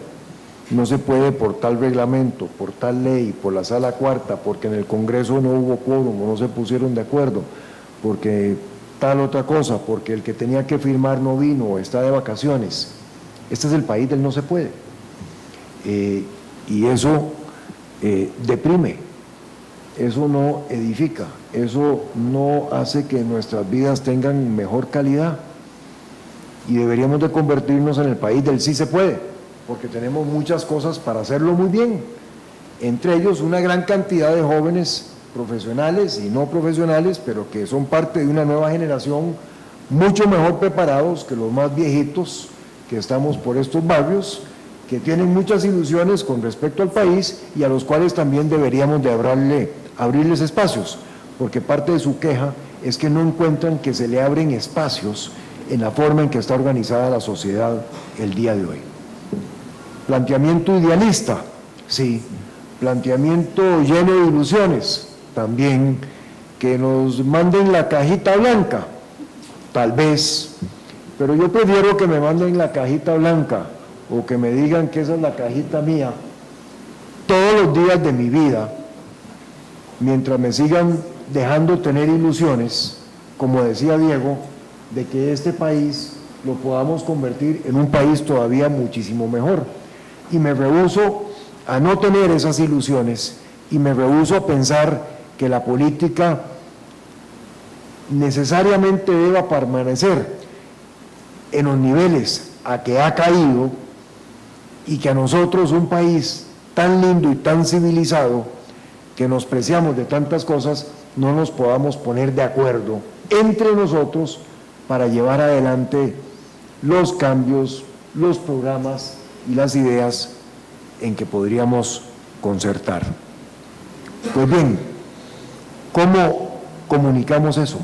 No se puede por tal reglamento, por tal ley, por la sala cuarta, porque en el Congreso no hubo quórum o no se pusieron de acuerdo, porque tal otra cosa, porque el que tenía que firmar no vino o está de vacaciones. Este es el país del no se puede. Y eso deprime, eso no edifica, eso no hace que nuestras vidas tengan mejor calidad. Y deberíamos de convertirnos en el país del sí se puede, porque tenemos muchas cosas para hacerlo muy bien, entre ellos una gran cantidad de jóvenes profesionales y no profesionales, pero que son parte de una nueva generación mucho mejor preparados que los más viejitos que estamos por estos barrios, que tienen muchas ilusiones con respecto al país y a los cuales también deberíamos de abrirles espacios, porque parte de su queja es que no encuentran que se le abren espacios en la forma en que está organizada la sociedad el día de hoy. Planteamiento idealista, sí. Planteamiento lleno de ilusiones, también. Que nos manden la cajita blanca, tal vez, pero yo prefiero que me manden la cajita blanca, o que me digan que esa es la cajita mía, todos los días de mi vida, mientras me sigan dejando tener ilusiones, como decía Diego, de que este país lo podamos convertir en un país todavía muchísimo mejor. Y me rehúso a no tener esas ilusiones y me rehúso a pensar que la política necesariamente deba permanecer en los niveles a que ha caído y que a nosotros, un país tan lindo y tan civilizado, que nos preciamos de tantas cosas, no nos podamos poner de acuerdo entre nosotros para llevar adelante los cambios, los programas y las ideas en que podríamos concertar. Pues bien, ¿cómo comunicamos eso?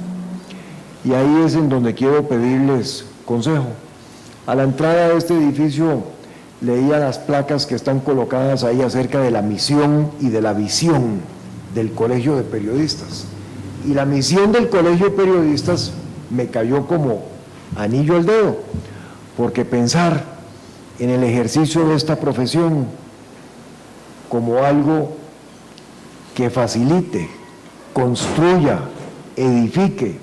Y ahí es en donde quiero pedirles consejo. A la entrada de este edificio leía las placas que están colocadas ahí acerca de la misión y de la visión del Colegio de Periodistas. Y la misión del Colegio de Periodistas me cayó como anillo al dedo, porque pensar en el ejercicio de esta profesión como algo que facilite, construya, edifique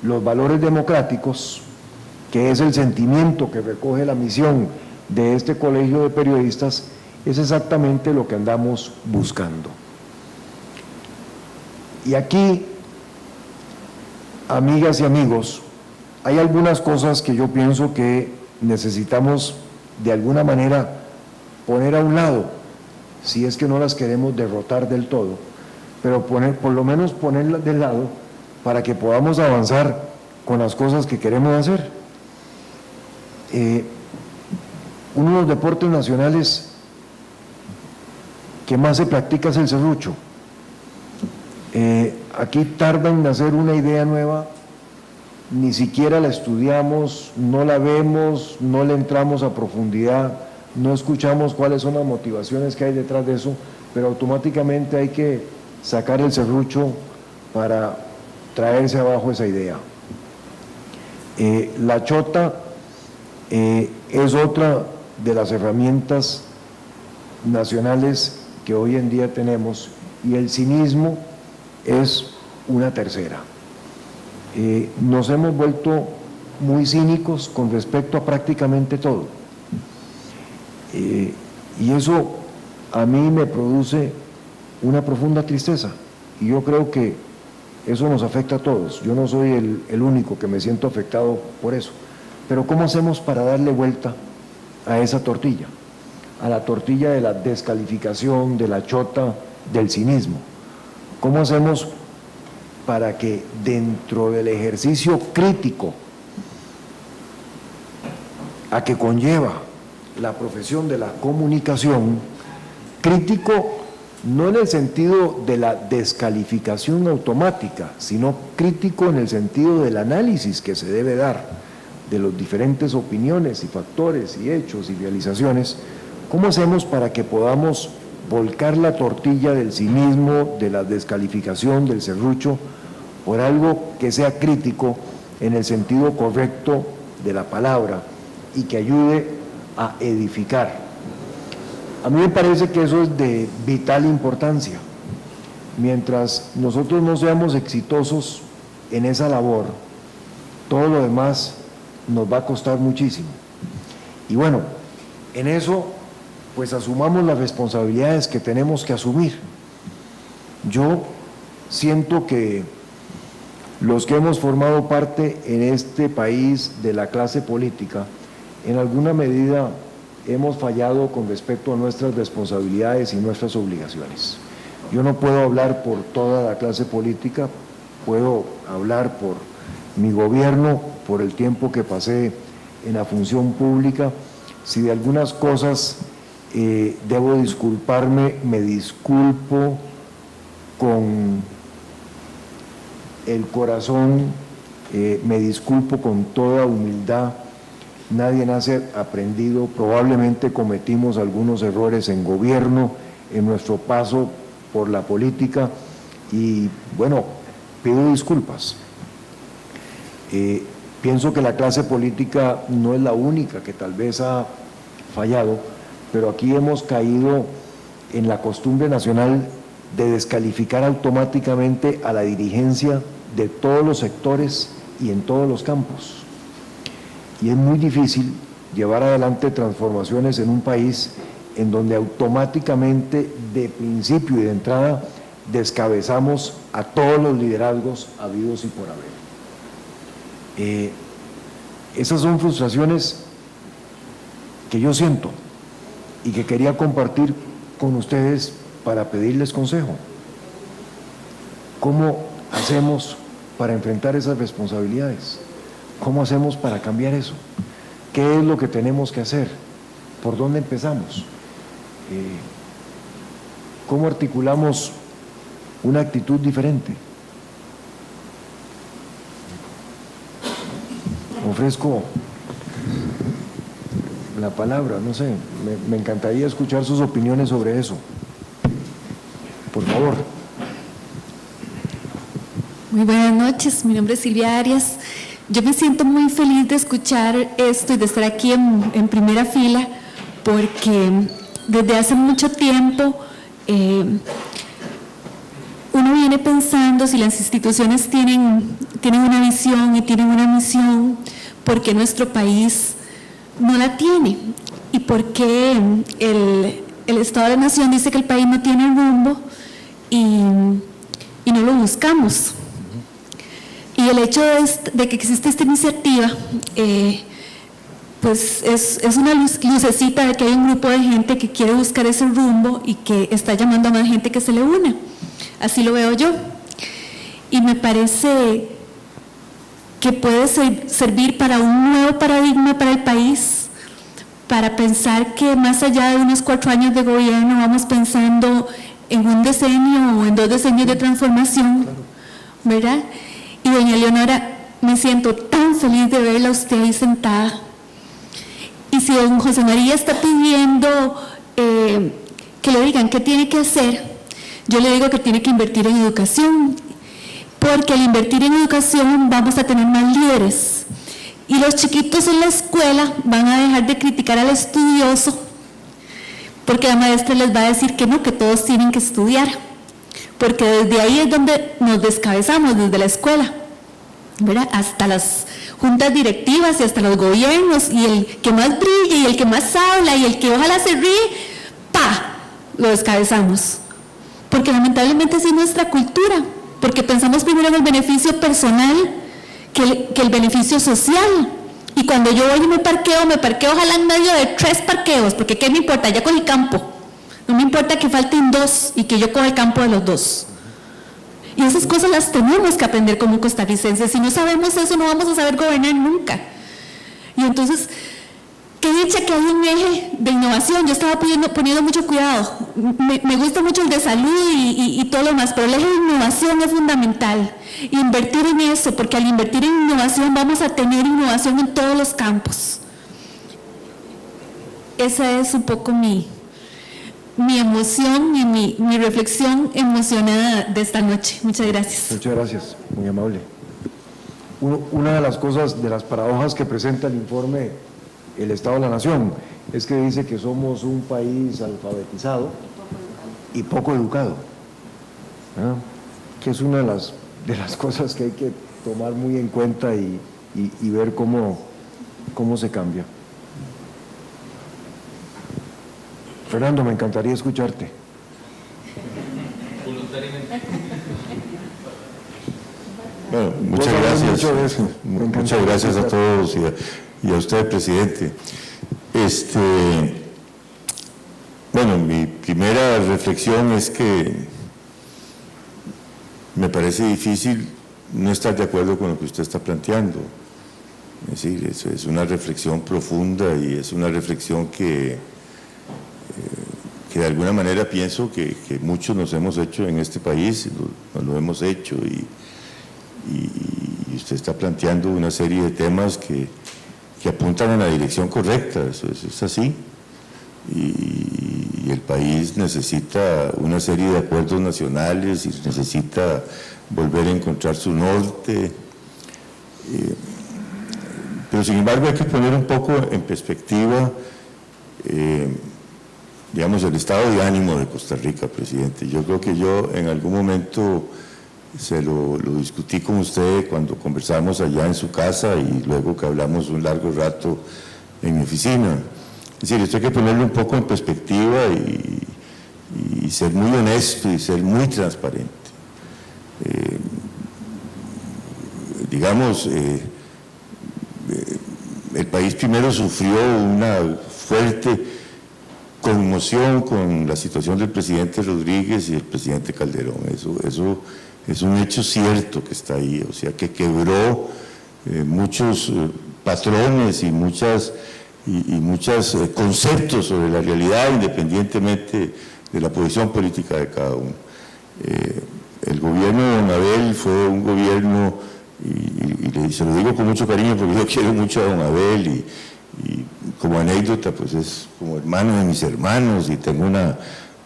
los valores democráticos, que es el sentimiento que recoge la misión de este Colegio de Periodistas, es exactamente lo que andamos buscando. Y aquí, amigas y amigos, hay algunas cosas que yo pienso que necesitamos de alguna manera poner a un lado, si es que no las queremos derrotar del todo, pero por lo menos ponerlas de lado para que podamos avanzar con las cosas que queremos hacer. Uno de los deportes nacionales que más se practica es el serrucho. Aquí tarda en nacer una idea nueva, ni siquiera la estudiamos, no la vemos, no le entramos a profundidad, no escuchamos cuáles son las motivaciones que hay detrás de eso, pero automáticamente hay que sacar el serrucho para traerse abajo esa idea. La chota es otra de las herramientas nacionales que hoy en día tenemos, y el cinismo es una tercera. Nos hemos vuelto muy cínicos con respecto a prácticamente todo, y eso a mí me produce una profunda tristeza, y yo creo que eso nos afecta a todos. Yo no soy el único que me siento afectado por eso, pero ¿cómo hacemos para darle vuelta a esa tortilla? A la tortilla de la descalificación, de la chota, del cinismo. ¿Cómo hacemos para que dentro del ejercicio crítico a que conlleva la profesión de la comunicación, crítico no en el sentido de la descalificación automática, sino crítico en el sentido del análisis que se debe dar de las diferentes opiniones y factores y hechos y realizaciones? ¿Cómo hacemos para que podamos volcar la tortilla del cinismo, de la descalificación, del serrucho, por algo que sea crítico en el sentido correcto de la palabra y que ayude a edificar? A mí me parece que eso es de vital importancia. Mientras nosotros no seamos exitosos en esa labor, todo lo demás nos va a costar muchísimo. Y bueno, en eso, pues asumamos las responsabilidades que tenemos que asumir. Yo siento que los que hemos formado parte en este país de la clase política, en alguna medida hemos fallado con respecto a nuestras responsabilidades y nuestras obligaciones. Yo no puedo hablar por toda la clase política, puedo hablar por mi gobierno, por el tiempo que pasé en la función pública. Si de algunas cosas debo disculparme, me disculpo con el corazón, me disculpo con toda humildad. Nadie nace aprendido, probablemente cometimos algunos errores en gobierno, en nuestro paso por la política, y bueno, pido disculpas. Pienso que la clase política no es la única que tal vez ha fallado, pero aquí hemos caído en la costumbre nacional de descalificar automáticamente a la dirigencia de todos los sectores y en todos los campos. Y es muy difícil llevar adelante transformaciones en un país en donde automáticamente, de principio y de entrada, descabezamos a todos los liderazgos habidos y por haber. Esas son frustraciones que yo siento y que quería compartir con ustedes para pedirles consejo. ¿Cómo hacemos para enfrentar esas responsabilidades? ¿Cómo hacemos para cambiar eso? ¿Qué es lo que tenemos que hacer? ¿Por dónde empezamos? ¿Cómo articulamos una actitud diferente? Ofrezco la palabra, no sé, me encantaría escuchar sus opiniones sobre eso. Por favor. Muy buenas noches, mi nombre es Silvia Arias. Yo me siento muy feliz de escuchar esto y de estar aquí en primera fila, porque desde hace mucho tiempo uno viene pensando si las instituciones tienen una visión y tienen una misión, ¿por qué nuestro país no la tiene? ¿Y por qué el Estado de la Nación dice que el país no tiene rumbo y no lo buscamos? Y el hecho de que existe esta iniciativa, pues es una lucecita de que hay un grupo de gente que quiere buscar ese rumbo y que está llamando a más gente que se le una. Así lo veo yo. Y me parece que puede servir para un nuevo paradigma para el país, para pensar que más allá de unos 4 años de gobierno vamos pensando en un decenio o en 2 decenios de transformación, ¿verdad? Y doña Leonora, me siento tan feliz de verla a usted ahí sentada. Y si don José María está pidiendo que le digan qué tiene que hacer, yo le digo que tiene que invertir en educación, porque al invertir en educación vamos a tener más líderes. Y los chiquitos en la escuela van a dejar de criticar al estudioso, porque la maestra les va a decir que no, que todos tienen que estudiar. Porque desde ahí es donde nos descabezamos, desde la escuela, ¿verdad? Hasta las juntas directivas y hasta los gobiernos, y el que más brilla y el que más habla y el que ojalá se ríe, ¡pa!, lo descabezamos. Porque lamentablemente así es nuestra cultura, porque pensamos primero en el beneficio personal que el beneficio social. Y cuando yo voy y me parqueo ojalá en medio de 3 parqueos, porque ¿qué me importa? Ya con el campo. No me importa que falten 2 y que yo coja el campo de los 2. Y esas cosas las tenemos que aprender como costarricenses. Si no sabemos eso, no vamos a saber gobernar nunca. Y entonces, qué dicha que hay un eje de innovación. Yo estaba poniendo mucho cuidado. Me gusta mucho el de salud y todo lo demás, pero el eje de innovación es fundamental. Invertir en eso, porque al invertir en innovación vamos a tener innovación en todos los campos. Esa es un poco mi emoción y mi reflexión emocionada de esta noche. Muchas gracias. Muchas gracias, muy amable. Una de las cosas, de las paradojas que presenta el informe El Estado de la Nación, es que dice que somos un país alfabetizado y poco educado, ¿no? Que es una de las cosas que hay que tomar muy en cuenta y ver cómo se cambia. Fernando, me encantaría escucharte. Bueno, muchas gracias. Muchas gracias a todos y a usted, presidente. Bueno, mi primera reflexión es que me parece difícil no estar de acuerdo con lo que usted está planteando. Es decir, es una reflexión profunda y es una reflexión que de alguna manera pienso que muchos nos hemos hecho en este país, nos lo hemos hecho y usted está planteando una serie de temas que apuntan en la dirección correcta, eso es así, y el país necesita una serie de acuerdos nacionales y necesita volver a encontrar su norte, pero sin embargo hay que poner un poco en perspectiva digamos, el estado de ánimo de Costa Rica, presidente. Yo creo que yo en algún momento se lo discutí con usted cuando conversamos allá en su casa y luego que hablamos un largo rato en mi oficina. Es decir, esto hay que ponerlo un poco en perspectiva y ser muy honesto y ser muy transparente. Digamos, el país primero sufrió una fuerte conmoción con la situación del presidente Rodríguez y el presidente Calderón. Eso es un hecho cierto que está ahí, o sea, que quebró muchos patrones y muchos conceptos sobre la realidad, independientemente de la posición política de cada uno. El gobierno de don Abel fue un gobierno, y se lo digo con mucho cariño porque yo quiero mucho a don Abel y como anécdota, pues es como hermano de mis hermanos y tengo una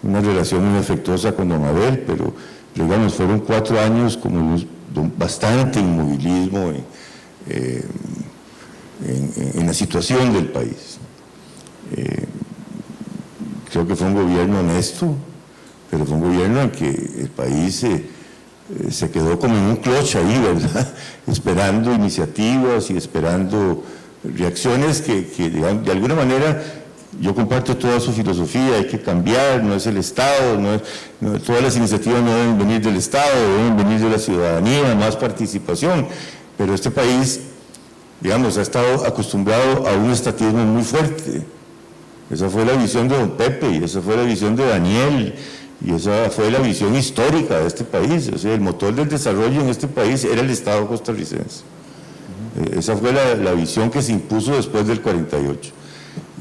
relación muy afectuosa con don Abel, pero digamos, fueron 4 años como bastante inmovilismo en la situación del país. Creo que fue un gobierno honesto, pero fue un gobierno en que el país se quedó como en un cloche ahí, ¿verdad? Esperando iniciativas y esperando reacciones que digamos, de alguna manera, yo comparto toda su filosofía, hay que cambiar, no es el Estado, todas las iniciativas no deben venir del Estado, deben venir de la ciudadanía, más participación, pero este país, digamos, ha estado acostumbrado a un estatismo muy fuerte. Esa fue la visión de don Pepe, y esa fue la visión de Daniel, y esa fue la visión histórica de este país. O sea, el motor del desarrollo en este país era el Estado costarricense. Esa fue la visión que se impuso después del 48.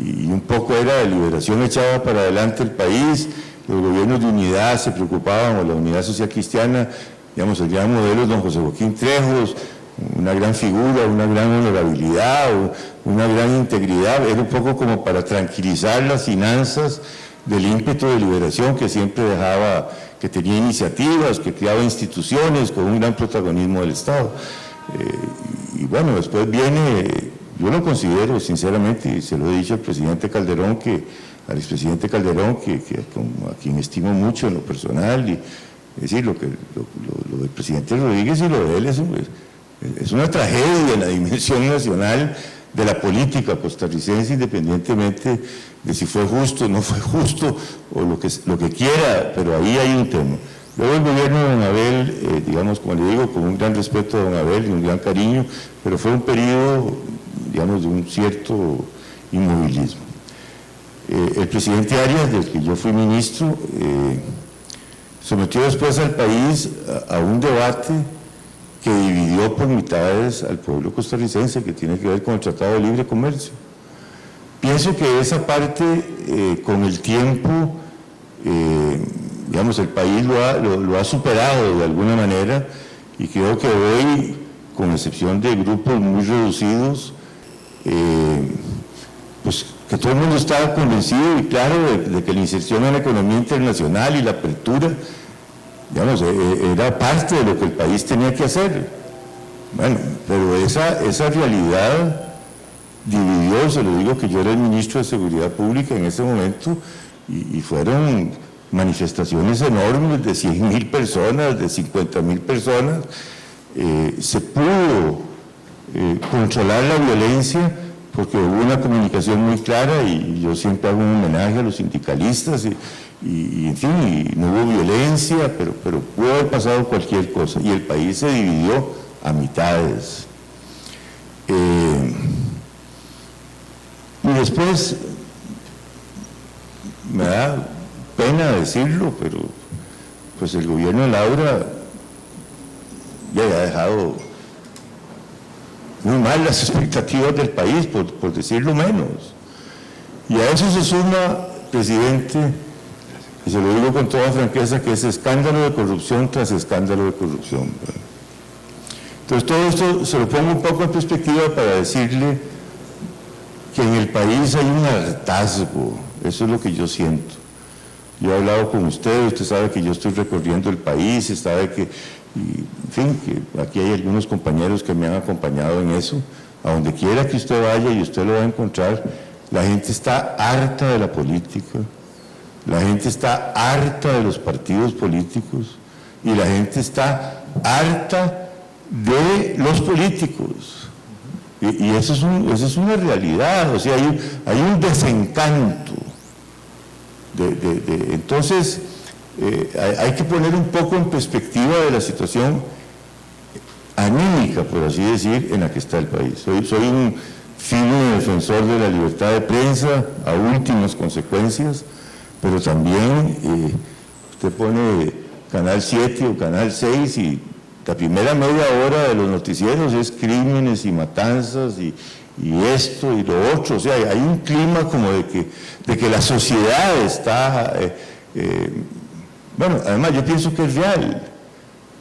Y un poco era de liberación echada para adelante el país, los gobiernos de unidad se preocupaban, o la unidad social cristiana, digamos, el gran modelo es don José Joaquín Trejos, una gran figura, una gran honorabilidad, una gran integridad, era un poco como para tranquilizar las finanzas del ímpetu de liberación que siempre dejaba, que tenía iniciativas, que creaba instituciones con un gran protagonismo del Estado. Y bueno, después viene, yo lo considero sinceramente, y se lo he dicho al presidente Calderón, al expresidente Calderón, a quien estimo mucho en lo personal, y es decir, lo del presidente Rodríguez y lo de él es una tragedia en la dimensión nacional de la política costarricense, independientemente de si fue justo o no fue justo, o lo que quiera, pero ahí hay un tema. Luego el gobierno de don Abel, digamos, como le digo, con un gran respeto a don Abel y un gran cariño, pero fue un periodo, digamos, de un cierto inmovilismo. El presidente Arias, del que yo fui ministro, sometió después al país a un debate que dividió por mitades al pueblo costarricense, que tiene que ver con el Tratado de Libre Comercio. Pienso que esa parte, con el tiempo, digamos, el país lo ha superado de alguna manera, y creo que hoy, con excepción de grupos muy reducidos, pues que todo el mundo estaba convencido y claro de que la inserción en la economía internacional y la apertura, digamos, era parte de lo que el país tenía que hacer. Bueno, pero esa realidad dividió, se lo digo que yo era el ministro de Seguridad Pública en ese momento, y fueron manifestaciones enormes de 100,000 personas, de 50,000 personas. Se pudo controlar la violencia porque hubo una comunicación muy clara, y yo siempre hago un homenaje a los sindicalistas, y en fin, y no hubo violencia, pero pudo haber pasado cualquier cosa, y el país se dividió a mitades. Y después, me da pena decirlo, pero pues el gobierno de Laura ya ha dejado muy mal las expectativas del país, por decirlo menos. Y a eso se suma, presidente, y se lo digo con toda franqueza, que es escándalo de corrupción tras escándalo de corrupción. Entonces todo esto se lo pongo un poco en perspectiva para decirle que en el país hay un hartazgo, eso es lo que yo siento. Yo he hablado con usted sabe que yo estoy recorriendo el país, sabe que, en fin, que aquí hay algunos compañeros que me han acompañado en eso. A donde quiera que usted vaya, y usted lo va a encontrar, la gente está harta de la política, la gente está harta de los partidos políticos y la gente está harta de los políticos. Y eso es una realidad, o sea, hay un desencanto. Entonces, hay que poner un poco en perspectiva de la situación anímica, por así decir, en la que está el país. Soy un firme defensor de la libertad de prensa a últimas consecuencias, pero también usted pone Canal 7 o Canal 6 y la primera media hora de los noticieros es crímenes y matanzas y esto y lo otro. O sea, hay un clima como de que la sociedad está... bueno, además yo pienso que es real.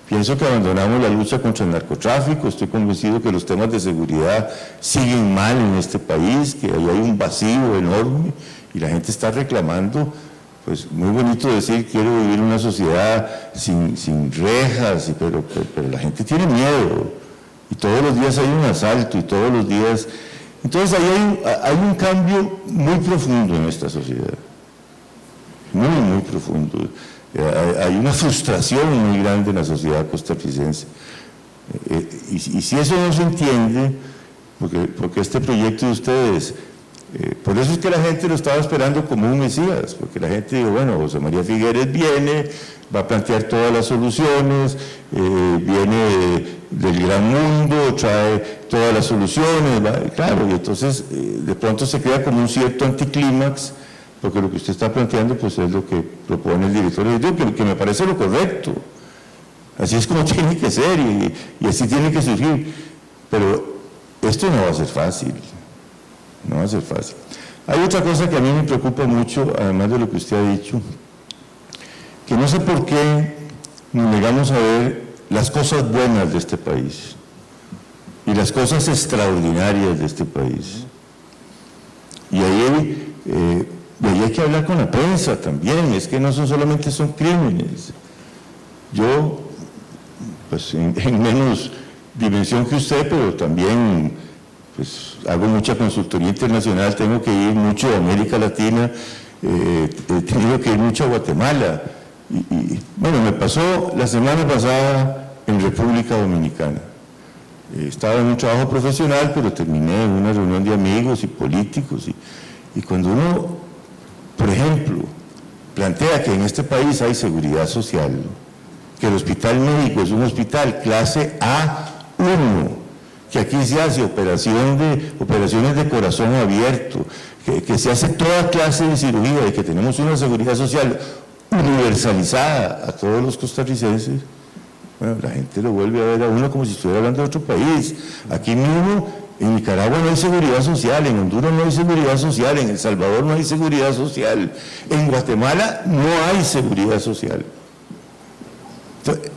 Pienso que abandonamos la lucha contra el narcotráfico. Estoy convencido que los temas de seguridad siguen mal en este país, que ahí hay un vacío enorme y la gente está reclamando. Pues muy bonito decir, quiero vivir en una sociedad sin rejas, pero la gente tiene miedo. Y todos los días hay un asalto y todos los días... Entonces ahí hay un cambio muy profundo en esta sociedad. Muy, muy profundo. Hay una frustración muy grande en la sociedad costarricense. Y si eso no se entiende, porque este proyecto de ustedes... por eso es que la gente lo estaba esperando como un mesías, porque la gente dijo, bueno, José María Figueres viene, va a plantear todas las soluciones, viene del gran mundo, trae todas las soluciones, claro, y entonces de pronto se crea como un cierto anticlímax, porque lo que usted está planteando pues es lo que propone el director ejecutivo, que me parece lo correcto. Así es como tiene que ser y así tiene que surgir, pero esto no va a ser fácil. No va a ser fácil. Hay otra cosa que a mí me preocupa mucho, además de lo que usted ha dicho, que no sé por qué nos negamos a ver las cosas buenas de este país y las cosas extraordinarias de este país. Y ahí hay que hablar con la prensa también, es que no solamente son crímenes. Yo, pues en menos dimensión que usted, pero también... pues hago mucha consultoría internacional, tengo que ir mucho a América Latina, he tenido que ir mucho a Guatemala. Y bueno, me pasó la semana pasada en República Dominicana. Estaba en un trabajo profesional, pero terminé en una reunión de amigos y políticos. Y cuando uno, por ejemplo, plantea que en este país hay seguridad social, que el hospital médico es un hospital clase A1, que aquí se hace operaciones de corazón abierto, que se hace toda clase de cirugía y que tenemos una seguridad social universalizada a todos los costarricenses, bueno, la gente lo vuelve a ver a uno como si estuviera hablando de otro país. Aquí mismo, en Nicaragua no hay seguridad social, en Honduras no hay seguridad social, en El Salvador no hay seguridad social, en Guatemala no hay seguridad social.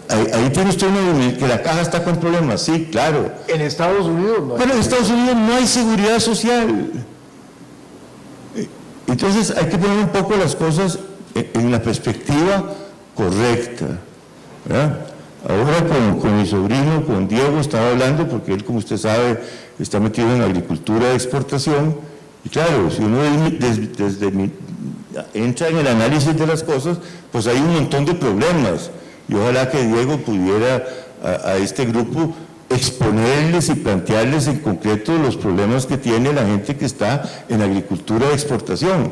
Ahí tiene usted que la caja está con problemas, sí, claro. En Estados Unidos no hay. Bueno, en Estados Unidos no hay seguridad social. Entonces hay que poner un poco las cosas en la perspectiva correcta, ¿verdad? Ahora con mi sobrino, con Diego, estaba hablando, porque él, como usted sabe, está metido en agricultura de exportación, y claro, si uno entra en el análisis de las cosas, pues hay un montón de problemas. Y ojalá que Diego pudiera a este grupo exponerles y plantearles en concreto los problemas que tiene la gente que está en agricultura de exportación.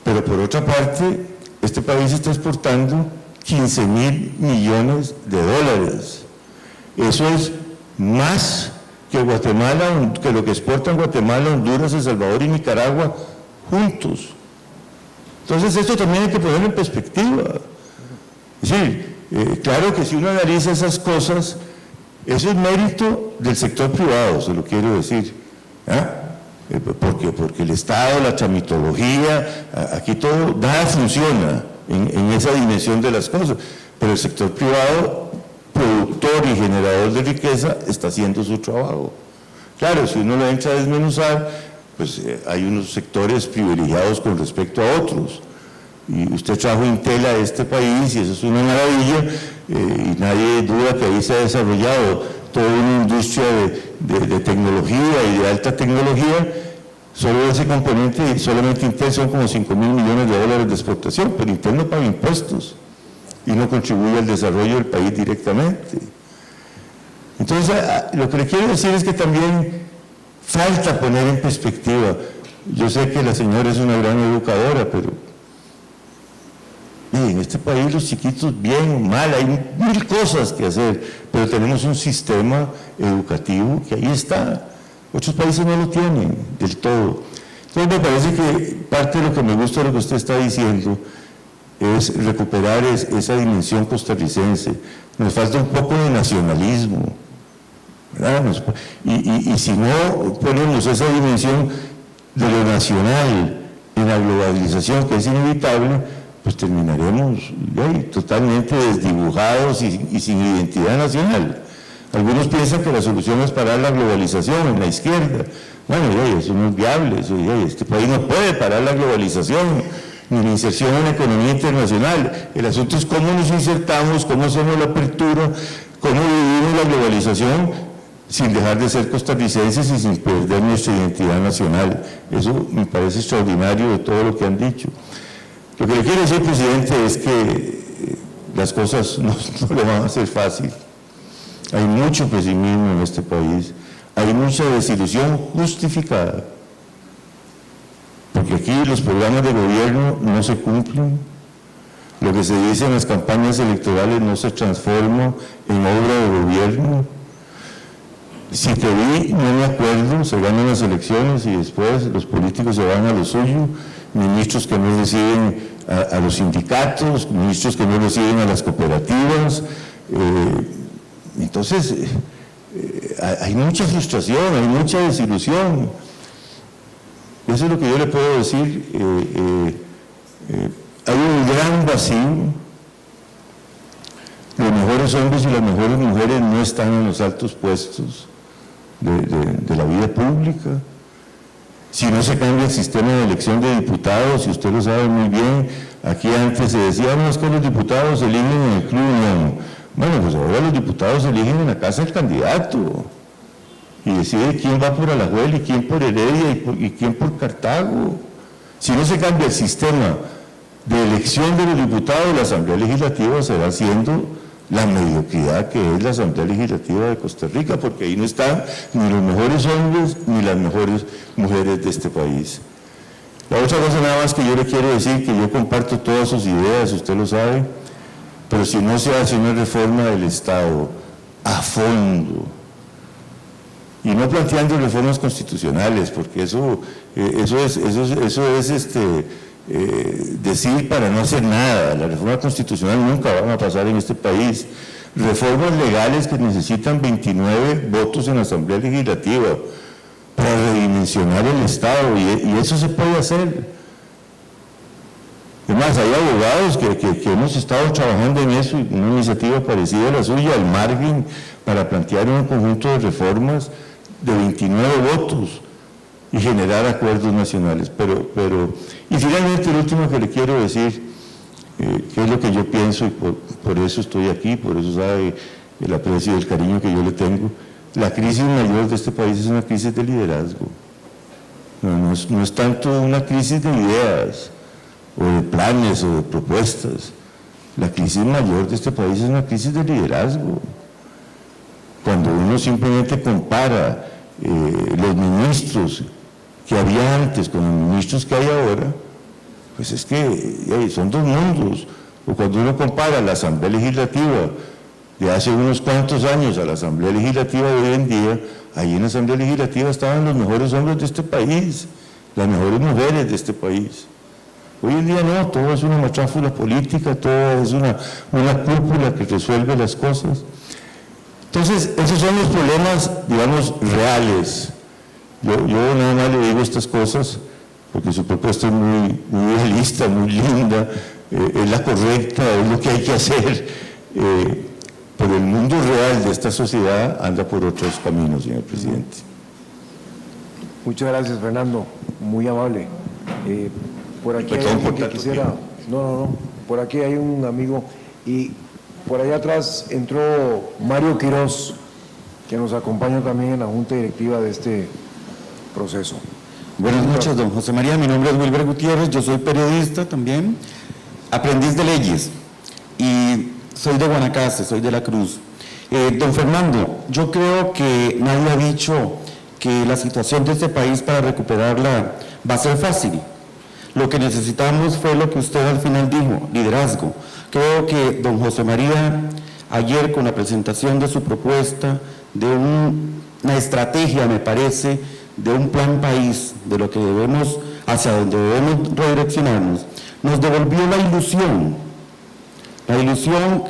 Pero por otra parte, este país está exportando 15.000 millones de dólares. Eso es más que Guatemala, que lo que exportan Guatemala, Honduras, El Salvador y Nicaragua juntos. Entonces esto también hay que ponerlo en perspectiva. Es decir, claro que si uno analiza esas cosas, eso es mérito del sector privado, se lo quiero decir. Porque el Estado, la tramitología, aquí todo, nada funciona en esa dimensión de las cosas, pero el sector privado, productor y generador de riqueza, está haciendo su trabajo. Claro, si uno lo entra a desmenuzar, pues hay unos sectores privilegiados con respecto a otros. Y usted trajo Intel a este país y eso es una maravilla, y nadie duda que ahí se ha desarrollado toda una industria de tecnología y de alta tecnología, Solo ese componente, solamente Intel son como 5.000 millones de dólares de exportación, pero Intel no paga impuestos y no contribuye al desarrollo del país directamente. Entonces, lo que le quiero decir es que también falta poner en perspectiva. Yo sé que la señora es una gran educadora, pero en este país los chiquitos, bien o mal, hay mil cosas que hacer, pero tenemos un sistema educativo que ahí está. Otros países no lo tienen del todo. Entonces me parece que parte de lo que me gusta de lo que usted está diciendo es recuperar esa dimensión costarricense. Nos falta un poco de nacionalismo, ¿verdad? Y si no ponemos esa dimensión de lo nacional en la globalización, que es inevitable, pues terminaremos totalmente desdibujados y sin identidad nacional. Algunos piensan que la solución es parar la globalización en la izquierda. Bueno, eso no es viable, este país no puede parar la globalización ni la inserción en la economía internacional. El asunto es cómo nos insertamos, cómo hacemos la apertura, cómo vivimos la globalización sin dejar de ser costarricenses y sin perder nuestra identidad nacional. Eso me parece extraordinario de todo lo que han dicho. Lo que le quiero decir, presidente, es que las cosas no lo van a hacer fácil. Hay mucho pesimismo en este país, hay mucha desilusión justificada, porque aquí los programas de gobierno no se cumplen, lo que se dice en las campañas electorales no se transforma en obra de gobierno. Si te vi, no me acuerdo, se ganan las elecciones y después los políticos se van a lo suyo, ministros que no reciben a los sindicatos, ministros que no reciben a las cooperativas. Entonces, hay mucha frustración, hay mucha desilusión. Eso es lo que yo le puedo decir. Hay un gran vacío. Los mejores hombres y las mejores mujeres no están en los altos puestos de la vida pública. Si no se cambia el sistema de elección de diputados, y usted lo sabe muy bien, aquí antes se decía, no, es que los diputados se eligen en el club, no. Bueno, pues ahora los diputados se eligen en la casa del candidato y decide quién va por Alajuela y quién por Heredia y quién por Cartago. Si no se cambia el sistema de elección de los diputados, la Asamblea Legislativa será siendo la mediocridad que es la Asamblea Legislativa de Costa Rica, porque ahí no están ni los mejores hombres ni las mejores mujeres de este país. La otra cosa nada más que yo le quiero decir, que yo comparto todas sus ideas, usted lo sabe, pero si no se hace una reforma del Estado a fondo, y no planteando reformas constitucionales, porque eso es decir para no hacer nada. La reforma constitucional nunca van a pasar en este país. Reformas legales que necesitan 29 votos en la Asamblea Legislativa para redimensionar el Estado, y eso se puede hacer. Además, hay abogados que hemos estado trabajando en eso, una iniciativa parecida a la suya, al margen, para plantear un conjunto de reformas de 29 votos y generar acuerdos nacionales. Y finalmente, lo último que le quiero decir, que es lo que yo pienso, y por eso estoy aquí, por eso sabe el aprecio y el cariño que yo le tengo, la crisis mayor de este país es una crisis de liderazgo. No es tanto una crisis de ideas, o de planes, o de propuestas. La crisis mayor de este país es una crisis de liderazgo. Cuando uno simplemente compara los ministros que había antes con los ministros que hay ahora, pues es que son dos mundos. O cuando uno compara la Asamblea Legislativa de hace unos cuantos años a la Asamblea Legislativa de hoy en día, ahí en la Asamblea Legislativa estaban los mejores hombres de este país, las mejores mujeres de este país. Hoy en día no, todo es una macháfula política, todo es una cúpula que resuelve las cosas. Entonces, esos son los problemas, digamos, reales. Yo nada más le digo estas cosas porque su propuesta es muy realista, muy linda, es la correcta, es lo que hay que hacer, pero el mundo real de esta sociedad anda por otros caminos, señor presidente. Muchas gracias, Fernando, muy amable. Por aquí hay alguien que quisiera... No, por aquí hay un amigo y por allá atrás entró Mario Quiroz, que nos acompaña también en la Junta Directiva de este proceso. Buenas noches, don José María. Mi nombre es Wilber Gutiérrez, yo soy periodista también, aprendiz de leyes y soy de Guanacaste, soy de la Cruz. Don Fernando, yo creo que nadie ha dicho que la situación de este país para recuperarla va a ser fácil. Lo que necesitamos fue lo que usted al final dijo, liderazgo. Creo que don José María, ayer con la presentación de su propuesta, de una estrategia, me parece, de un plan país, de lo que debemos, hacia donde debemos redireccionarnos, nos devolvió la ilusión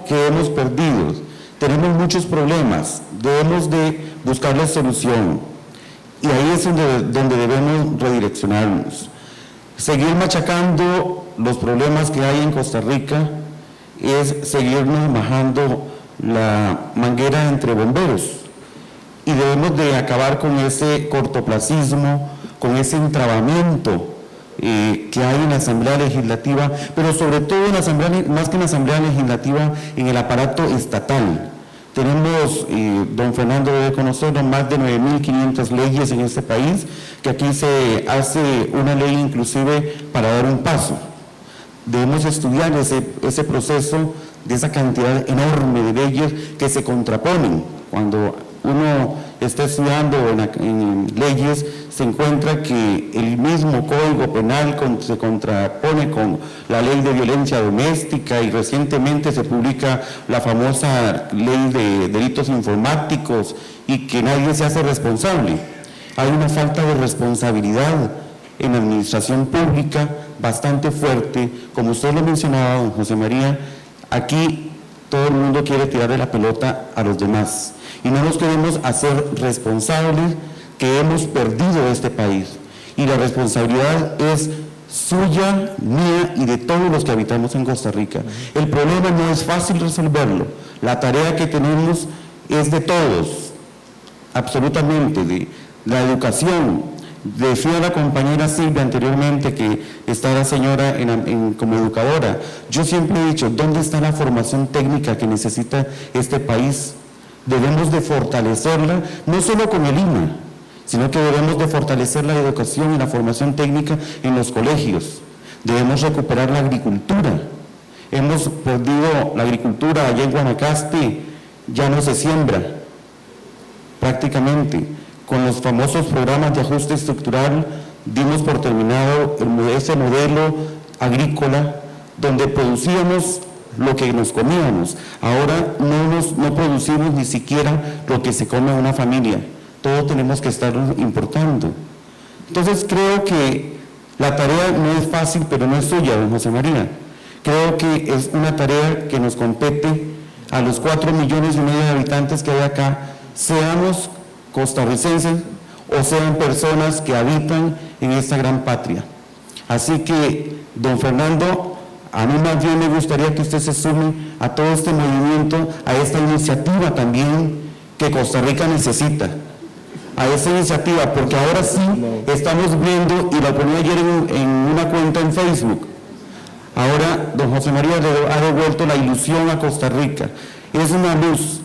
que hemos perdido. Tenemos muchos problemas, debemos de buscar la solución y ahí es donde debemos redireccionarnos. Seguir machacando los problemas que hay en Costa Rica es seguirnos bajando la manguera entre bomberos y debemos de acabar con ese cortoplacismo, con ese entrabamiento que hay en la Asamblea Legislativa, pero sobre todo en la Asamblea, más que en la Asamblea Legislativa, en el aparato estatal. Tenemos, don Fernando debe conocerlo, más de 9.500 leyes en este país, que aquí se hace una ley inclusive para dar un paso. Debemos estudiar ese proceso de esa cantidad enorme de leyes que se contraponen. Cuando uno está estudiando en leyes, se encuentra que el mismo Código Penal se contrapone con la Ley de Violencia Doméstica y recientemente se publica la famosa Ley de Delitos Informáticos y que nadie se hace responsable. Hay una falta de responsabilidad en la administración pública bastante fuerte, como usted lo mencionaba, don José María. Aquí todo el mundo quiere tirarle la pelota a los demás y no nos queremos hacer responsables que hemos perdido este país y la responsabilidad es suya, mía y de todos los que habitamos en Costa Rica. El problema no es fácil resolverlo, la tarea que tenemos es de todos, absolutamente, de la educación. Decía la compañera Silvia anteriormente que está la señora como educadora. Yo siempre he dicho, ¿dónde está la formación técnica que necesita este país? Debemos de fortalecerla, no solo con el INA, sino que debemos de fortalecer la educación y la formación técnica en los colegios. Debemos recuperar la agricultura. Hemos perdido la agricultura allá en Guanacaste, ya no se siembra prácticamente. Con los famosos programas de ajuste estructural dimos por terminado ese modelo agrícola donde producíamos lo que nos comíamos. Ahora no producimos ni siquiera lo que se come una familia. Todo tenemos que estar importando. Entonces creo que la tarea no es fácil, pero no es suya, don José María. Creo que es una tarea que nos compete a los 4,5 millones de habitantes que hay acá, seamos costarricenses o sean personas que habitan en esta gran patria. Así que, don Fernando, a mí más bien me gustaría que usted se sume a todo este movimiento, a esta iniciativa también que Costa Rica necesita, a esta iniciativa, porque ahora sí estamos viendo, y lo ponía ayer en una cuenta en Facebook, ahora don José María ha devuelto la ilusión a Costa Rica. Es una luz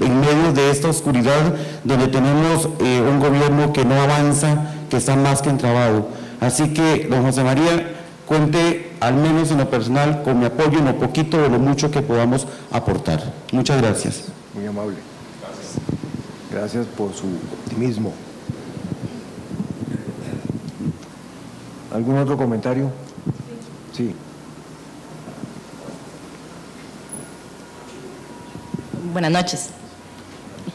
en medio de esta oscuridad donde tenemos un gobierno que no avanza, que está más que entrabado. Así que, don José María, cuente, al menos en lo personal, con mi apoyo en lo poquito o lo mucho que podamos aportar. Muchas gracias. Muy amable. Gracias por su optimismo. ¿Algún otro comentario? Sí. Buenas noches.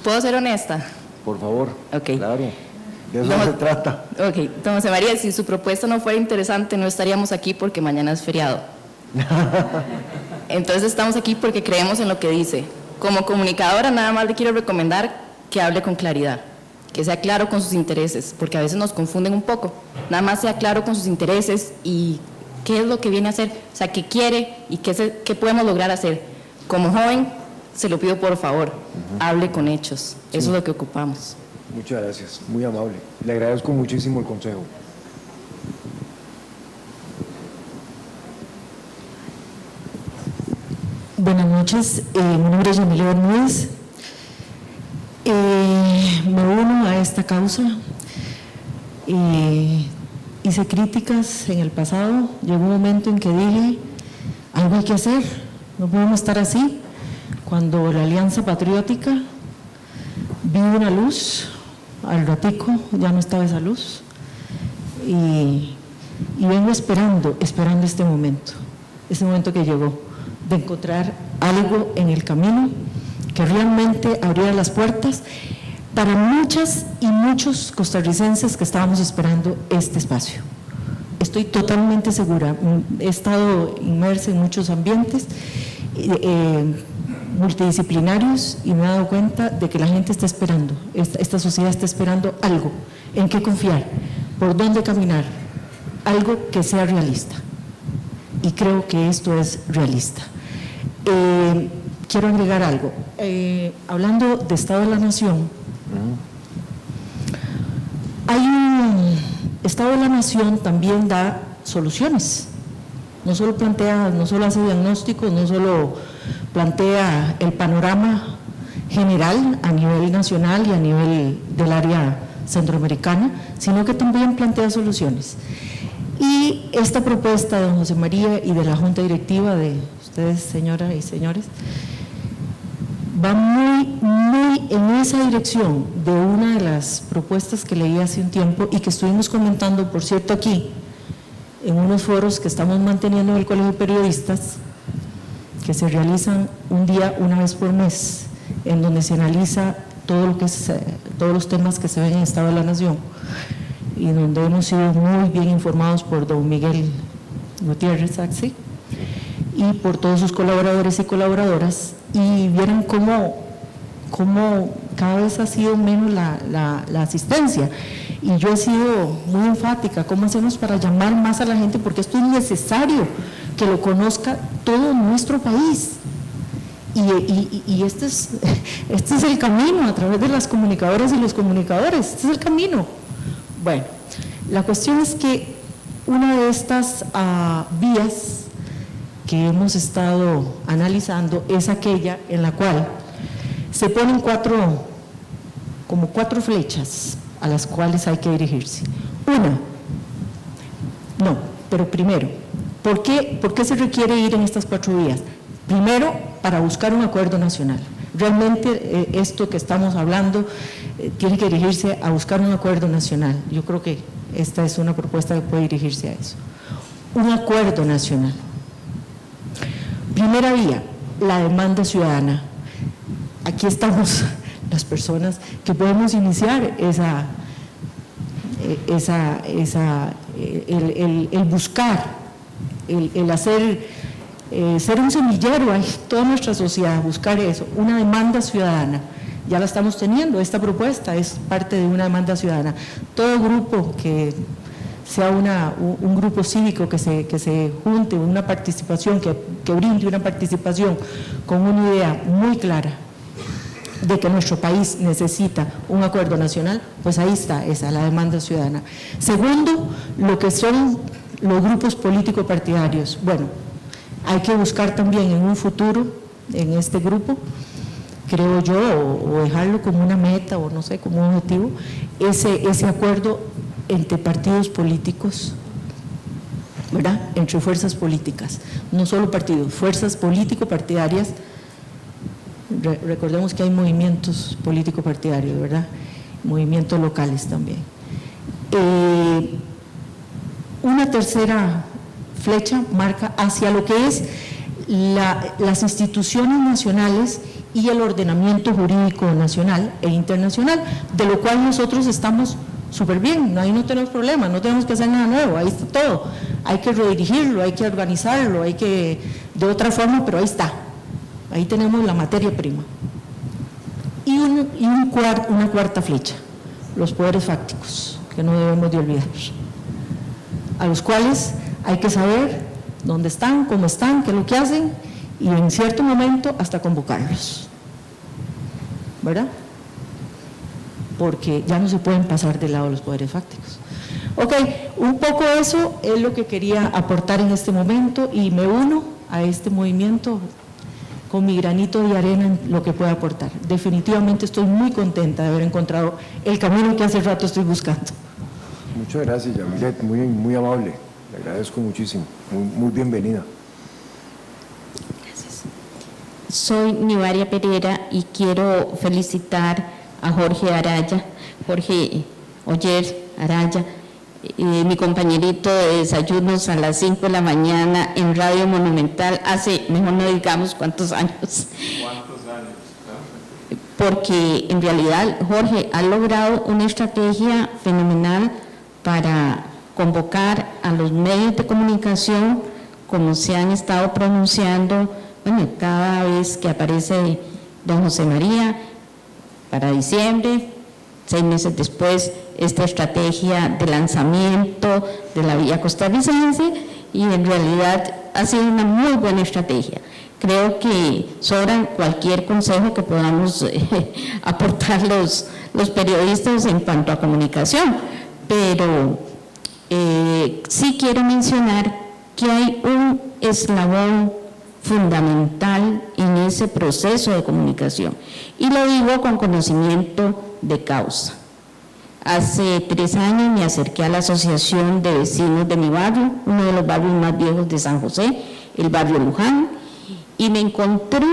¿Puedo ser honesta? Por favor. Ok. Claro. De eso se trata. Ok. Don José María, si su propuesta no fuera interesante, no estaríamos aquí porque mañana es feriado. Entonces estamos aquí porque creemos en lo que dice. Como comunicadora, nada más le quiero recomendar que hable con claridad, que sea claro con sus intereses, porque a veces nos confunden un poco. Nada más sea claro con sus intereses y qué es lo que viene a hacer, o sea, qué quiere y qué podemos lograr hacer. Como joven, se lo pido por favor, hable con hechos, eso es lo que ocupamos. Muchas gracias, muy amable. Le agradezco muchísimo el consejo. Buenas noches, mi nombre es Yamile Bermúdez. Me uno a esta causa. hice críticas en el pasado, llegó un momento en que dije, algo hay que hacer, no podemos estar así. Cuando la Alianza Patriótica vi una luz, al ratico ya no estaba esa luz, y vengo esperando este momento que llegó, de encontrar algo en el camino que realmente abriera las puertas para muchas y muchos costarricenses que estábamos esperando este espacio. Estoy totalmente segura, he estado inmersa en muchos ambientes multidisciplinarios y me he dado cuenta de que la gente está esperando, esta sociedad está esperando algo, en qué confiar, por dónde caminar, algo que sea realista. Y creo que esto es realista. Quiero agregar algo. Hablando de Estado de la Nación, hay un Estado de la Nación también da soluciones. No solo hace diagnósticos, no solo plantea el panorama general a nivel nacional y a nivel del área centroamericana, sino que también plantea soluciones. Y esta propuesta de don José María y de la Junta Directiva de ustedes, señoras y señores, va muy en esa dirección de una de las propuestas que leí hace un tiempo y que estuvimos comentando, por cierto, aquí, en unos foros que estamos manteniendo en el Colegio de Periodistas, que se realizan un día, una vez por mes, en donde se analiza todos los temas que se ven en el Estado de la Nación, y donde hemos sido muy bien informados por don Miguel Gutiérrez Saxi y por todos sus colaboradores y colaboradoras, y vieron cómo cada vez ha sido menos la asistencia. Y yo he sido muy enfática, ¿cómo hacemos para llamar más a la gente? Porque esto es necesario que lo conozca todo nuestro país. Y este es el camino, a través de las comunicadoras y los comunicadores, este es el camino. Bueno, la cuestión es que una de estas vías que hemos estado analizando es aquella en la cual se ponen como cuatro flechas a las cuales hay que dirigirse. Pero primero, ¿por qué se requiere ir en estas 4 vías? Primero, para buscar un acuerdo nacional. Realmente esto que estamos hablando tiene que dirigirse a buscar un acuerdo nacional. Yo creo que esta es una propuesta que puede dirigirse a eso. Un acuerdo nacional. Primera vía, la demanda ciudadana. Aquí estamos las personas que podemos iniciar el buscar, el hacer, ser un semillero en toda nuestra sociedad, buscar eso, una demanda ciudadana. Ya la estamos teniendo, esta propuesta es parte de una demanda ciudadana. Todo grupo que sea un grupo cívico que se junte, una participación, que brinde una participación con una idea muy clara de que nuestro país necesita un acuerdo nacional, pues ahí está la demanda ciudadana. Segundo, lo que son los grupos políticos partidarios. Bueno, hay que buscar también en un futuro, en este grupo, creo yo, o dejarlo como una meta, o no sé, como un objetivo, ese acuerdo entre partidos políticos, ¿verdad?, entre fuerzas políticas, no solo partidos, fuerzas político-partidarias. Recordemos que hay movimientos político-partidarios, ¿verdad?, movimientos locales también. Una tercera flecha marca hacia lo que es las instituciones nacionales y el ordenamiento jurídico nacional e internacional, de lo cual nosotros estamos súper bien, ahí no tenemos problema, no tenemos que hacer nada nuevo, ahí está todo. Hay que redirigirlo, hay que organizarlo, hay que de otra forma, pero ahí está. Ahí tenemos la materia prima. Y una cuarta flecha, los poderes fácticos, que no debemos de olvidar, a los cuales hay que saber dónde están, cómo están, qué es lo que hacen, y en cierto momento hasta convocarlos, ¿verdad? Porque ya no se pueden pasar del lado de los poderes fácticos. Ok, un poco eso es lo que quería aportar en este momento, y me uno a este movimiento con mi granito de arena en lo que pueda aportar. Definitivamente estoy muy contenta de haber encontrado el camino que hace rato estoy buscando. Muchas gracias, Yamilet, muy amable, le agradezco muchísimo, muy bienvenida. Gracias. Soy Nivaria Pereira y quiero felicitar a Jorge Oyer Araya, mi compañerito de desayunos a las 5 de la mañana en Radio Monumental hace, mejor no digamos cuántos años. ¿Cuántos años? Porque en realidad Jorge ha logrado una estrategia fenomenal para convocar a los medios de comunicación, como se han estado pronunciando, bueno, cada vez que aparece don José María, para diciembre, 6 meses después, esta estrategia de lanzamiento de la vía costarricense, y en realidad ha sido una muy buena estrategia. Creo que sobra cualquier consejo que podamos aportar los periodistas en cuanto a comunicación, pero sí quiero mencionar que hay un eslabón fundamental en ese proceso de comunicación, y lo digo con conocimiento de causa. Hace 3 años me acerqué a la Asociación de Vecinos de mi barrio, uno de los barrios más viejos de San José, el barrio Luján, y me encontré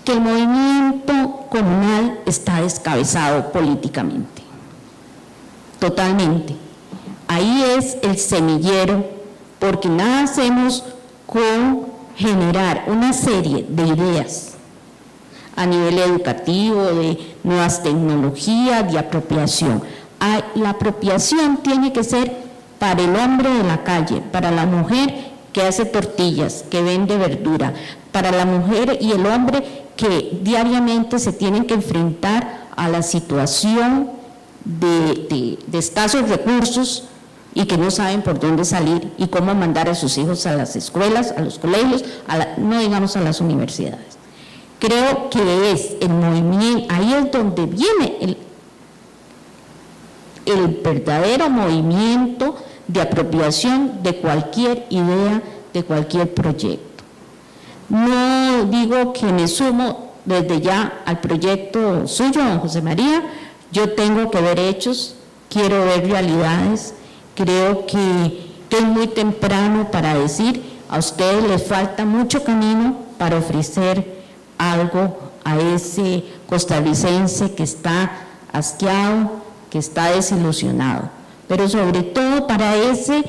que el movimiento comunal está descabezado políticamente, totalmente. Ahí es el semillero, porque nada hacemos con generar una serie de ideas a nivel educativo, de nuevas tecnologías, de apropiación. La apropiación tiene que ser para el hombre de la calle, para la mujer que hace tortillas, que vende verdura, para la mujer y el hombre que diariamente se tienen que enfrentar a la situación de escasos recursos y que no saben por dónde salir y cómo mandar a sus hijos a las escuelas, a los colegios, no digamos a las universidades. Creo que es el movimiento, ahí es donde viene el verdadero movimiento de apropiación de cualquier idea, de cualquier proyecto. No digo que me sumo desde ya al proyecto suyo, don José María, yo tengo que ver hechos, quiero ver realidades, creo que es muy temprano para decir, a ustedes les falta mucho camino para ofrecer algo a ese costarricense que está asqueado, que está desilusionado, pero sobre todo para ese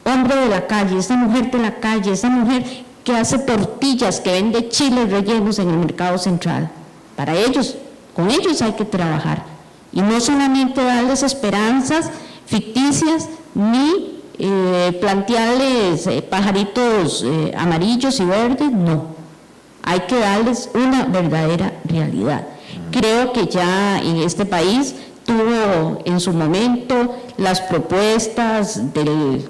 hombre de la calle, esa mujer de la calle, esa mujer que hace tortillas, que vende chiles rellenos en el mercado central. Para ellos, con ellos hay que trabajar y no solamente darles esperanzas ficticias ni plantearles pajaritos amarillos y verdes, no. Hay que darles una verdadera realidad. Creo que ya en este país tuvo en su momento las propuestas de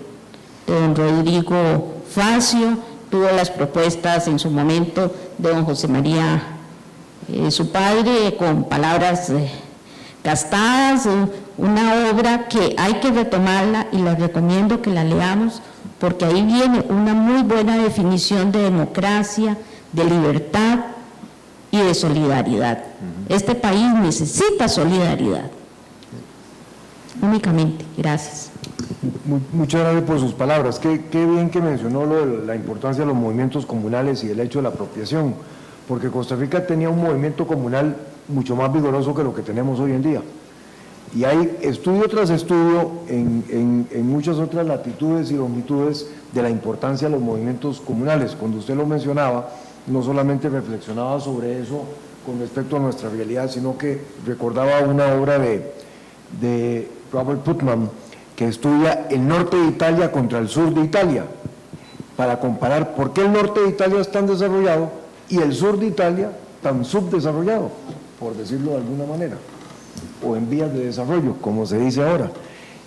don Rodrigo Facio, tuvo las propuestas en su momento de don José María, su padre, con palabras gastadas, una obra que hay que retomarla y les recomiendo que la leamos, porque ahí viene una muy buena definición de democracia, de libertad y de solidaridad. Este país necesita solidaridad. Únicamente, gracias. Muchas gracias por sus palabras. Qué bien que mencionó la importancia de los movimientos comunales y el hecho de la apropiación, porque Costa Rica tenía un movimiento comunal mucho más vigoroso que lo que tenemos hoy en día. Y hay estudio tras estudio en muchas otras latitudes y longitudes de la importancia de los movimientos comunales. Cuando usted lo mencionaba, no solamente reflexionaba sobre eso con respecto a nuestra realidad, sino que recordaba una obra de Robert Putnam, que estudia el norte de Italia contra el sur de Italia, para comparar por qué el norte de Italia es tan desarrollado y el sur de Italia tan subdesarrollado, por decirlo de alguna manera, o en vías de desarrollo, como se dice ahora.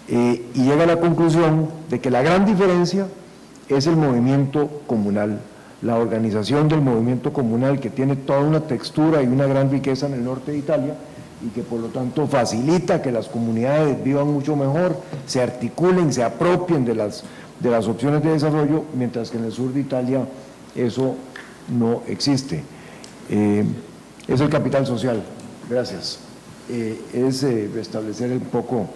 Y llega a la conclusión de que la gran diferencia es el movimiento comunal, la organización del movimiento comunal, que tiene toda una textura y una gran riqueza en el norte de Italia, y que por lo tanto facilita que las comunidades vivan mucho mejor, se articulen, se apropien de las opciones de desarrollo, mientras que en el sur de Italia eso no existe. Es el capital social, gracias. Es restablecer un poco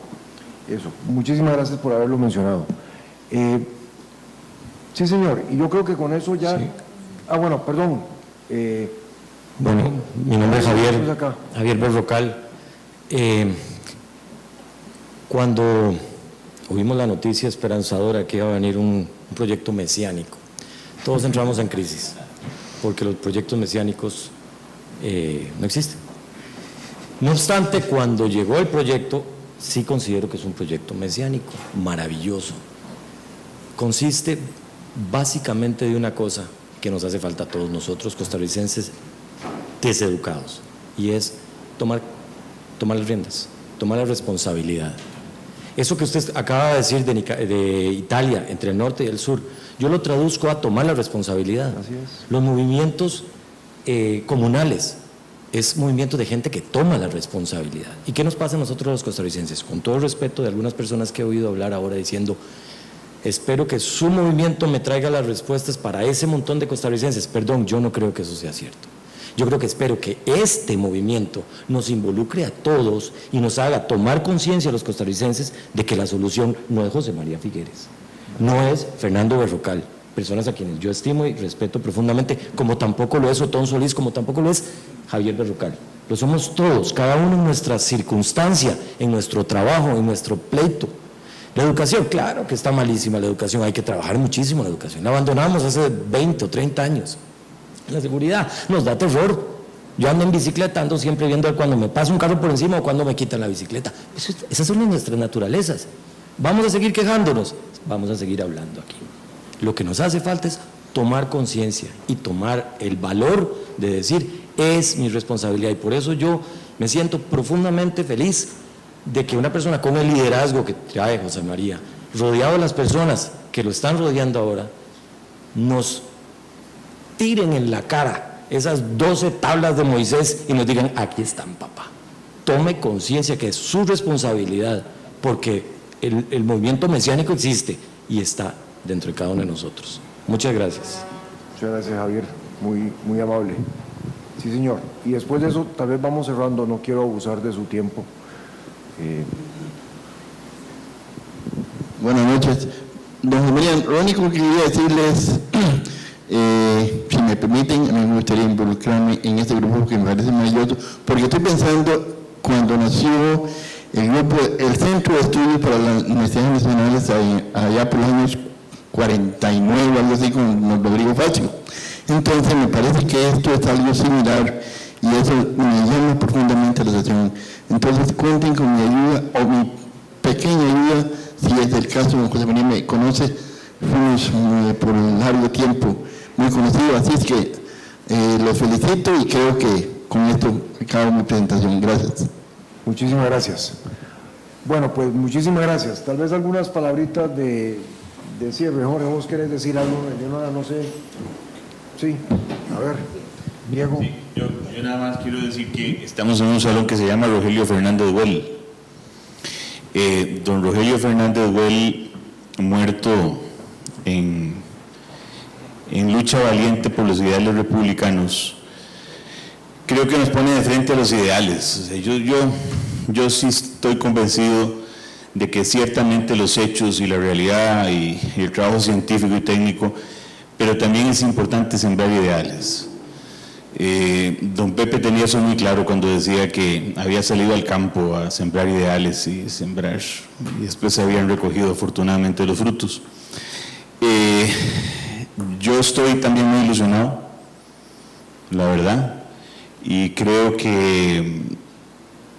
Eso, muchísimas gracias por haberlo mencionado. Sí, señor, y yo creo que con eso ya... Sí. Bueno, perdón. Bueno, mi nombre es Javier Berrocal. Cuando oímos la noticia esperanzadora que iba a venir un proyecto mesiánico, todos entramos en crisis, porque los proyectos mesiánicos no existen. No obstante, cuando llegó el proyecto, sí considero que es un proyecto mesiánico, maravilloso. Consiste básicamente de una cosa que nos hace falta a todos nosotros, costarricenses deseducados, y es tomar las riendas, tomar la responsabilidad. Eso que usted acaba de decir de Italia, entre el norte y el sur, yo lo traduzco a tomar la responsabilidad. Así es. Los movimientos comunales es movimiento de gente que toma la responsabilidad. ¿Y qué nos pasa a nosotros los costarricenses? Con todo el respeto de algunas personas que he oído hablar ahora diciendo, espero que su movimiento me traiga las respuestas para ese montón de costarricenses. Perdón, yo no creo que eso sea cierto. Yo creo que espero que este movimiento nos involucre a todos y nos haga tomar conciencia a los costarricenses de que la solución no es José María Figueres, no es Fernando Berrocal, personas a quienes yo estimo y respeto profundamente, como tampoco lo es Otón Solís, como tampoco lo es Javier Berrocal. Lo somos todos, cada uno en nuestra circunstancia, en nuestro trabajo, en nuestro pleito. La educación, claro que está malísima la educación, hay que trabajar muchísimo la educación. La abandonamos hace 20 o 30 años. La seguridad nos da terror. Yo ando en bicicleta, ando siempre viendo cuando me pasa un carro por encima o cuando me quitan la bicicleta. Esas son nuestras naturalezas. Vamos a seguir quejándonos, vamos a seguir hablando aquí. Lo que nos hace falta es tomar conciencia y tomar el valor de decir, es mi responsabilidad. Y por eso yo me siento profundamente feliz de que una persona con el liderazgo que trae José María, rodeado de las personas que lo están rodeando ahora, nos tiren en la cara esas 12 tablas de Moisés y nos digan, aquí están, papá. Tome conciencia que es su responsabilidad, porque el movimiento mesiánico existe y está dentro de cada uno de nosotros. Muchas gracias. Muchas gracias, Javier, muy amable. Sí, señor, y después de eso tal vez vamos cerrando, no quiero abusar de su tiempo. Buenas noches. Don José María, lo único que quería decirles, si me permiten, a mí me gustaría involucrarme en este grupo que me parece maravilloso, porque estoy pensando cuando nació el grupo, el Centro de Estudios para las Universidades Nacionales, allá por los años 49, algo así, con don Rodrigo Fácil. Entonces me parece que esto es algo similar y eso me llama profundamente la atención. Entonces cuenten con mi ayuda o mi pequeña ayuda, si es el caso, don José María me conoce, fuimos por un largo tiempo muy conocidos, así es que los felicito y creo que con esto acabo mi presentación. Gracias. Muchísimas gracias. Bueno, pues muchísimas gracias. Tal vez algunas palabritas de cierre. Jorge, ¿vos querés decir algo? Eleonora, no sé. Sí, a ver, Diego. Sí, yo nada más quiero decir que estamos en un salón que se llama Rogelio Fernández Güell. Don Rogelio Fernández Güell, muerto en lucha valiente por los ideales republicanos, creo que nos pone de frente a los ideales. O sea, yo sí estoy convencido de que ciertamente los hechos y la realidad y el trabajo científico y técnico, pero también es importante sembrar ideales. Don Pepe tenía eso muy claro cuando decía que había salido al campo a sembrar ideales y sembrar, y después se habían recogido afortunadamente los frutos. Yo estoy también muy ilusionado, la verdad, y creo que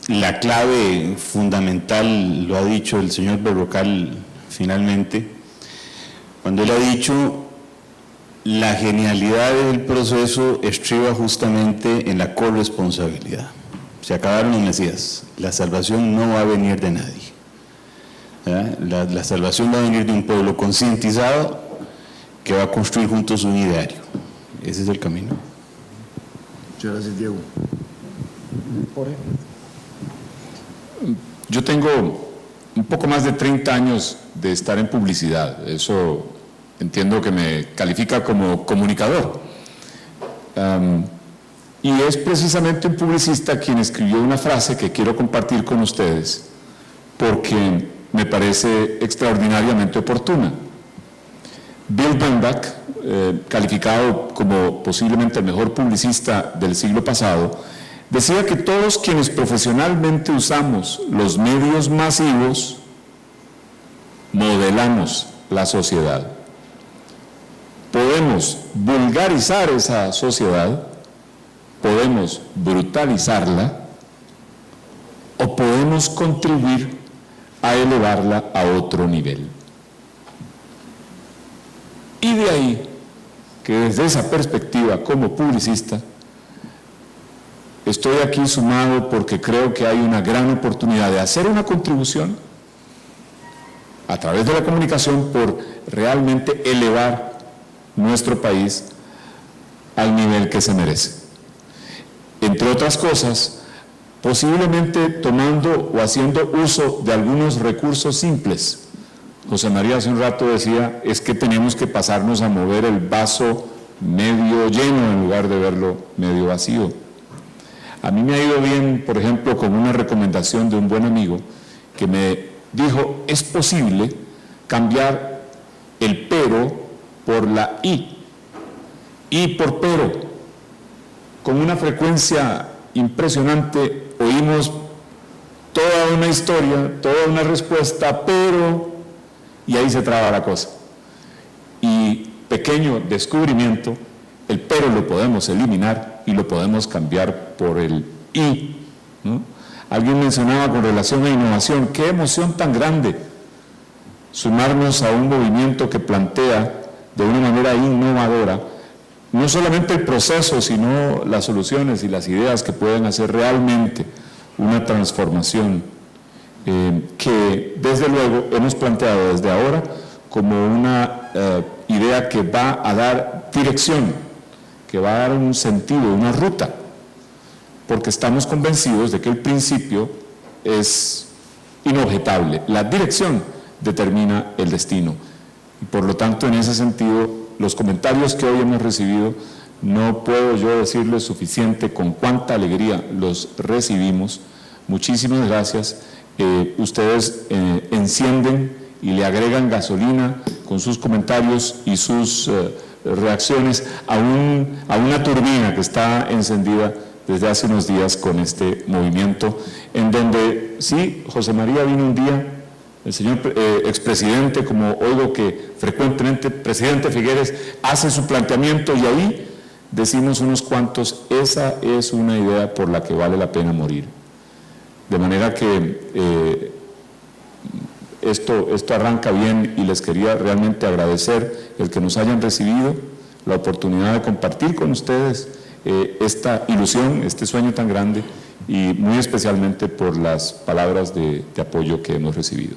la clave fundamental lo ha dicho el señor Berrocal finalmente, cuando él ha dicho: la genialidad del proceso estriba justamente en la corresponsabilidad. Se acabaron los mesías, la salvación no va a venir de nadie. La salvación va a venir de un pueblo concientizado que va a construir juntos un ideario. Ese es el camino. Muchas gracias, Diego. Jorge. Yo tengo un poco más de 30 años de estar en publicidad. Eso entiendo que me califica como comunicador. Y es precisamente un publicista quien escribió una frase que quiero compartir con ustedes, porque me parece extraordinariamente oportuna. Bill Bernbach, calificado como posiblemente el mejor publicista del siglo pasado, decía que todos quienes profesionalmente usamos los medios masivos modelamos la sociedad. Podemos vulgarizar esa sociedad, podemos brutalizarla o podemos contribuir a elevarla a otro nivel. Y de ahí que desde esa perspectiva como publicista estoy aquí sumado porque creo que hay una gran oportunidad de hacer una contribución a través de la comunicación por realmente elevar nuestro país al nivel que se merece. Entre otras cosas, posiblemente tomando o haciendo uso de algunos recursos simples. José María hace un rato decía, es que tenemos que pasarnos a mover el vaso medio lleno en lugar de verlo medio vacío. A mí me ha ido bien, por ejemplo, con una recomendación de un buen amigo que me dijo, es posible cambiar el pero por la y por pero. Con una frecuencia impresionante oímos toda una historia, toda una respuesta, pero, y ahí se traba la cosa. Y pequeño descubrimiento, el pero lo podemos eliminar y lo podemos cambiar por el y, ¿no? Alguien mencionaba con relación a innovación, qué emoción tan grande sumarnos a un movimiento que plantea de una manera innovadora no solamente el proceso, sino las soluciones y las ideas que pueden hacer realmente una transformación que desde luego hemos planteado desde ahora como una idea que va a dar dirección, que va a dar un sentido, una ruta, porque estamos convencidos de que el principio es inobjetable, la dirección determina el destino. Y por lo tanto, en ese sentido, los comentarios que hoy hemos recibido, no puedo yo decirles suficiente con cuánta alegría los recibimos. Muchísimas gracias. Ustedes encienden y le agregan gasolina con sus comentarios y sus reacciones a una turbina que está encendida desde hace unos días con este movimiento, en donde sí, José María vino un día, el señor expresidente, como oigo que frecuentemente presidente Figueres hace su planteamiento y ahí decimos unos cuantos, esa es una idea por la que vale la pena morir. De manera que esto arranca bien y les quería realmente agradecer el que nos hayan recibido, la oportunidad de compartir con ustedes esta ilusión, este sueño tan grande y muy especialmente por las palabras de apoyo que hemos recibido.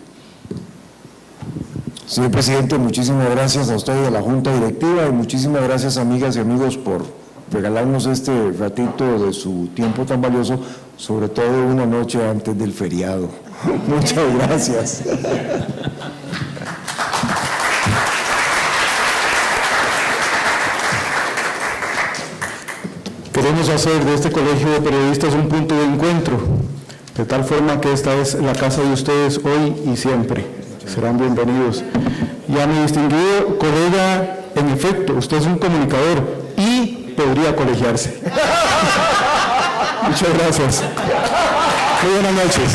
Señor presidente, muchísimas gracias a usted y a la Junta Directiva y muchísimas gracias, amigas y amigos, por regalarnos este ratito de su tiempo tan valioso, sobre todo una noche antes del feriado. Muchas gracias. Queremos hacer de este Colegio de Periodistas un punto de encuentro, de tal forma que esta es la casa de ustedes hoy y siempre. Serán bienvenidos. Y a mi distinguido colega, en efecto, usted es un comunicador y podría colegiarse. Muchas gracias. Muy buenas noches.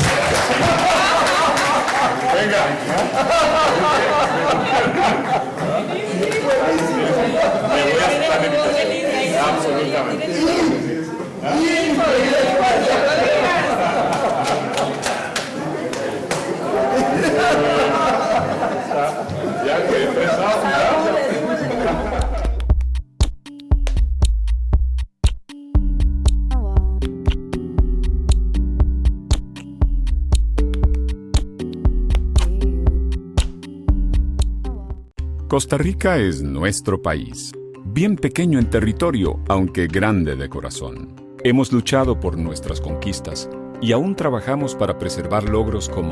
Costa Rica es nuestro país, bien pequeño en territorio, aunque grande de corazón. Hemos luchado por nuestras conquistas y aún trabajamos para preservar logros como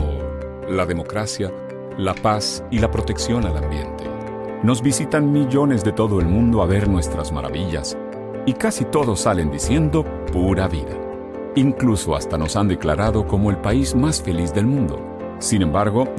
la democracia, la paz y la protección al ambiente. Nos visitan millones de todo el mundo a ver nuestras maravillas y casi todos salen diciendo pura vida. Incluso hasta nos han declarado como el país más feliz del mundo. Sin embargo,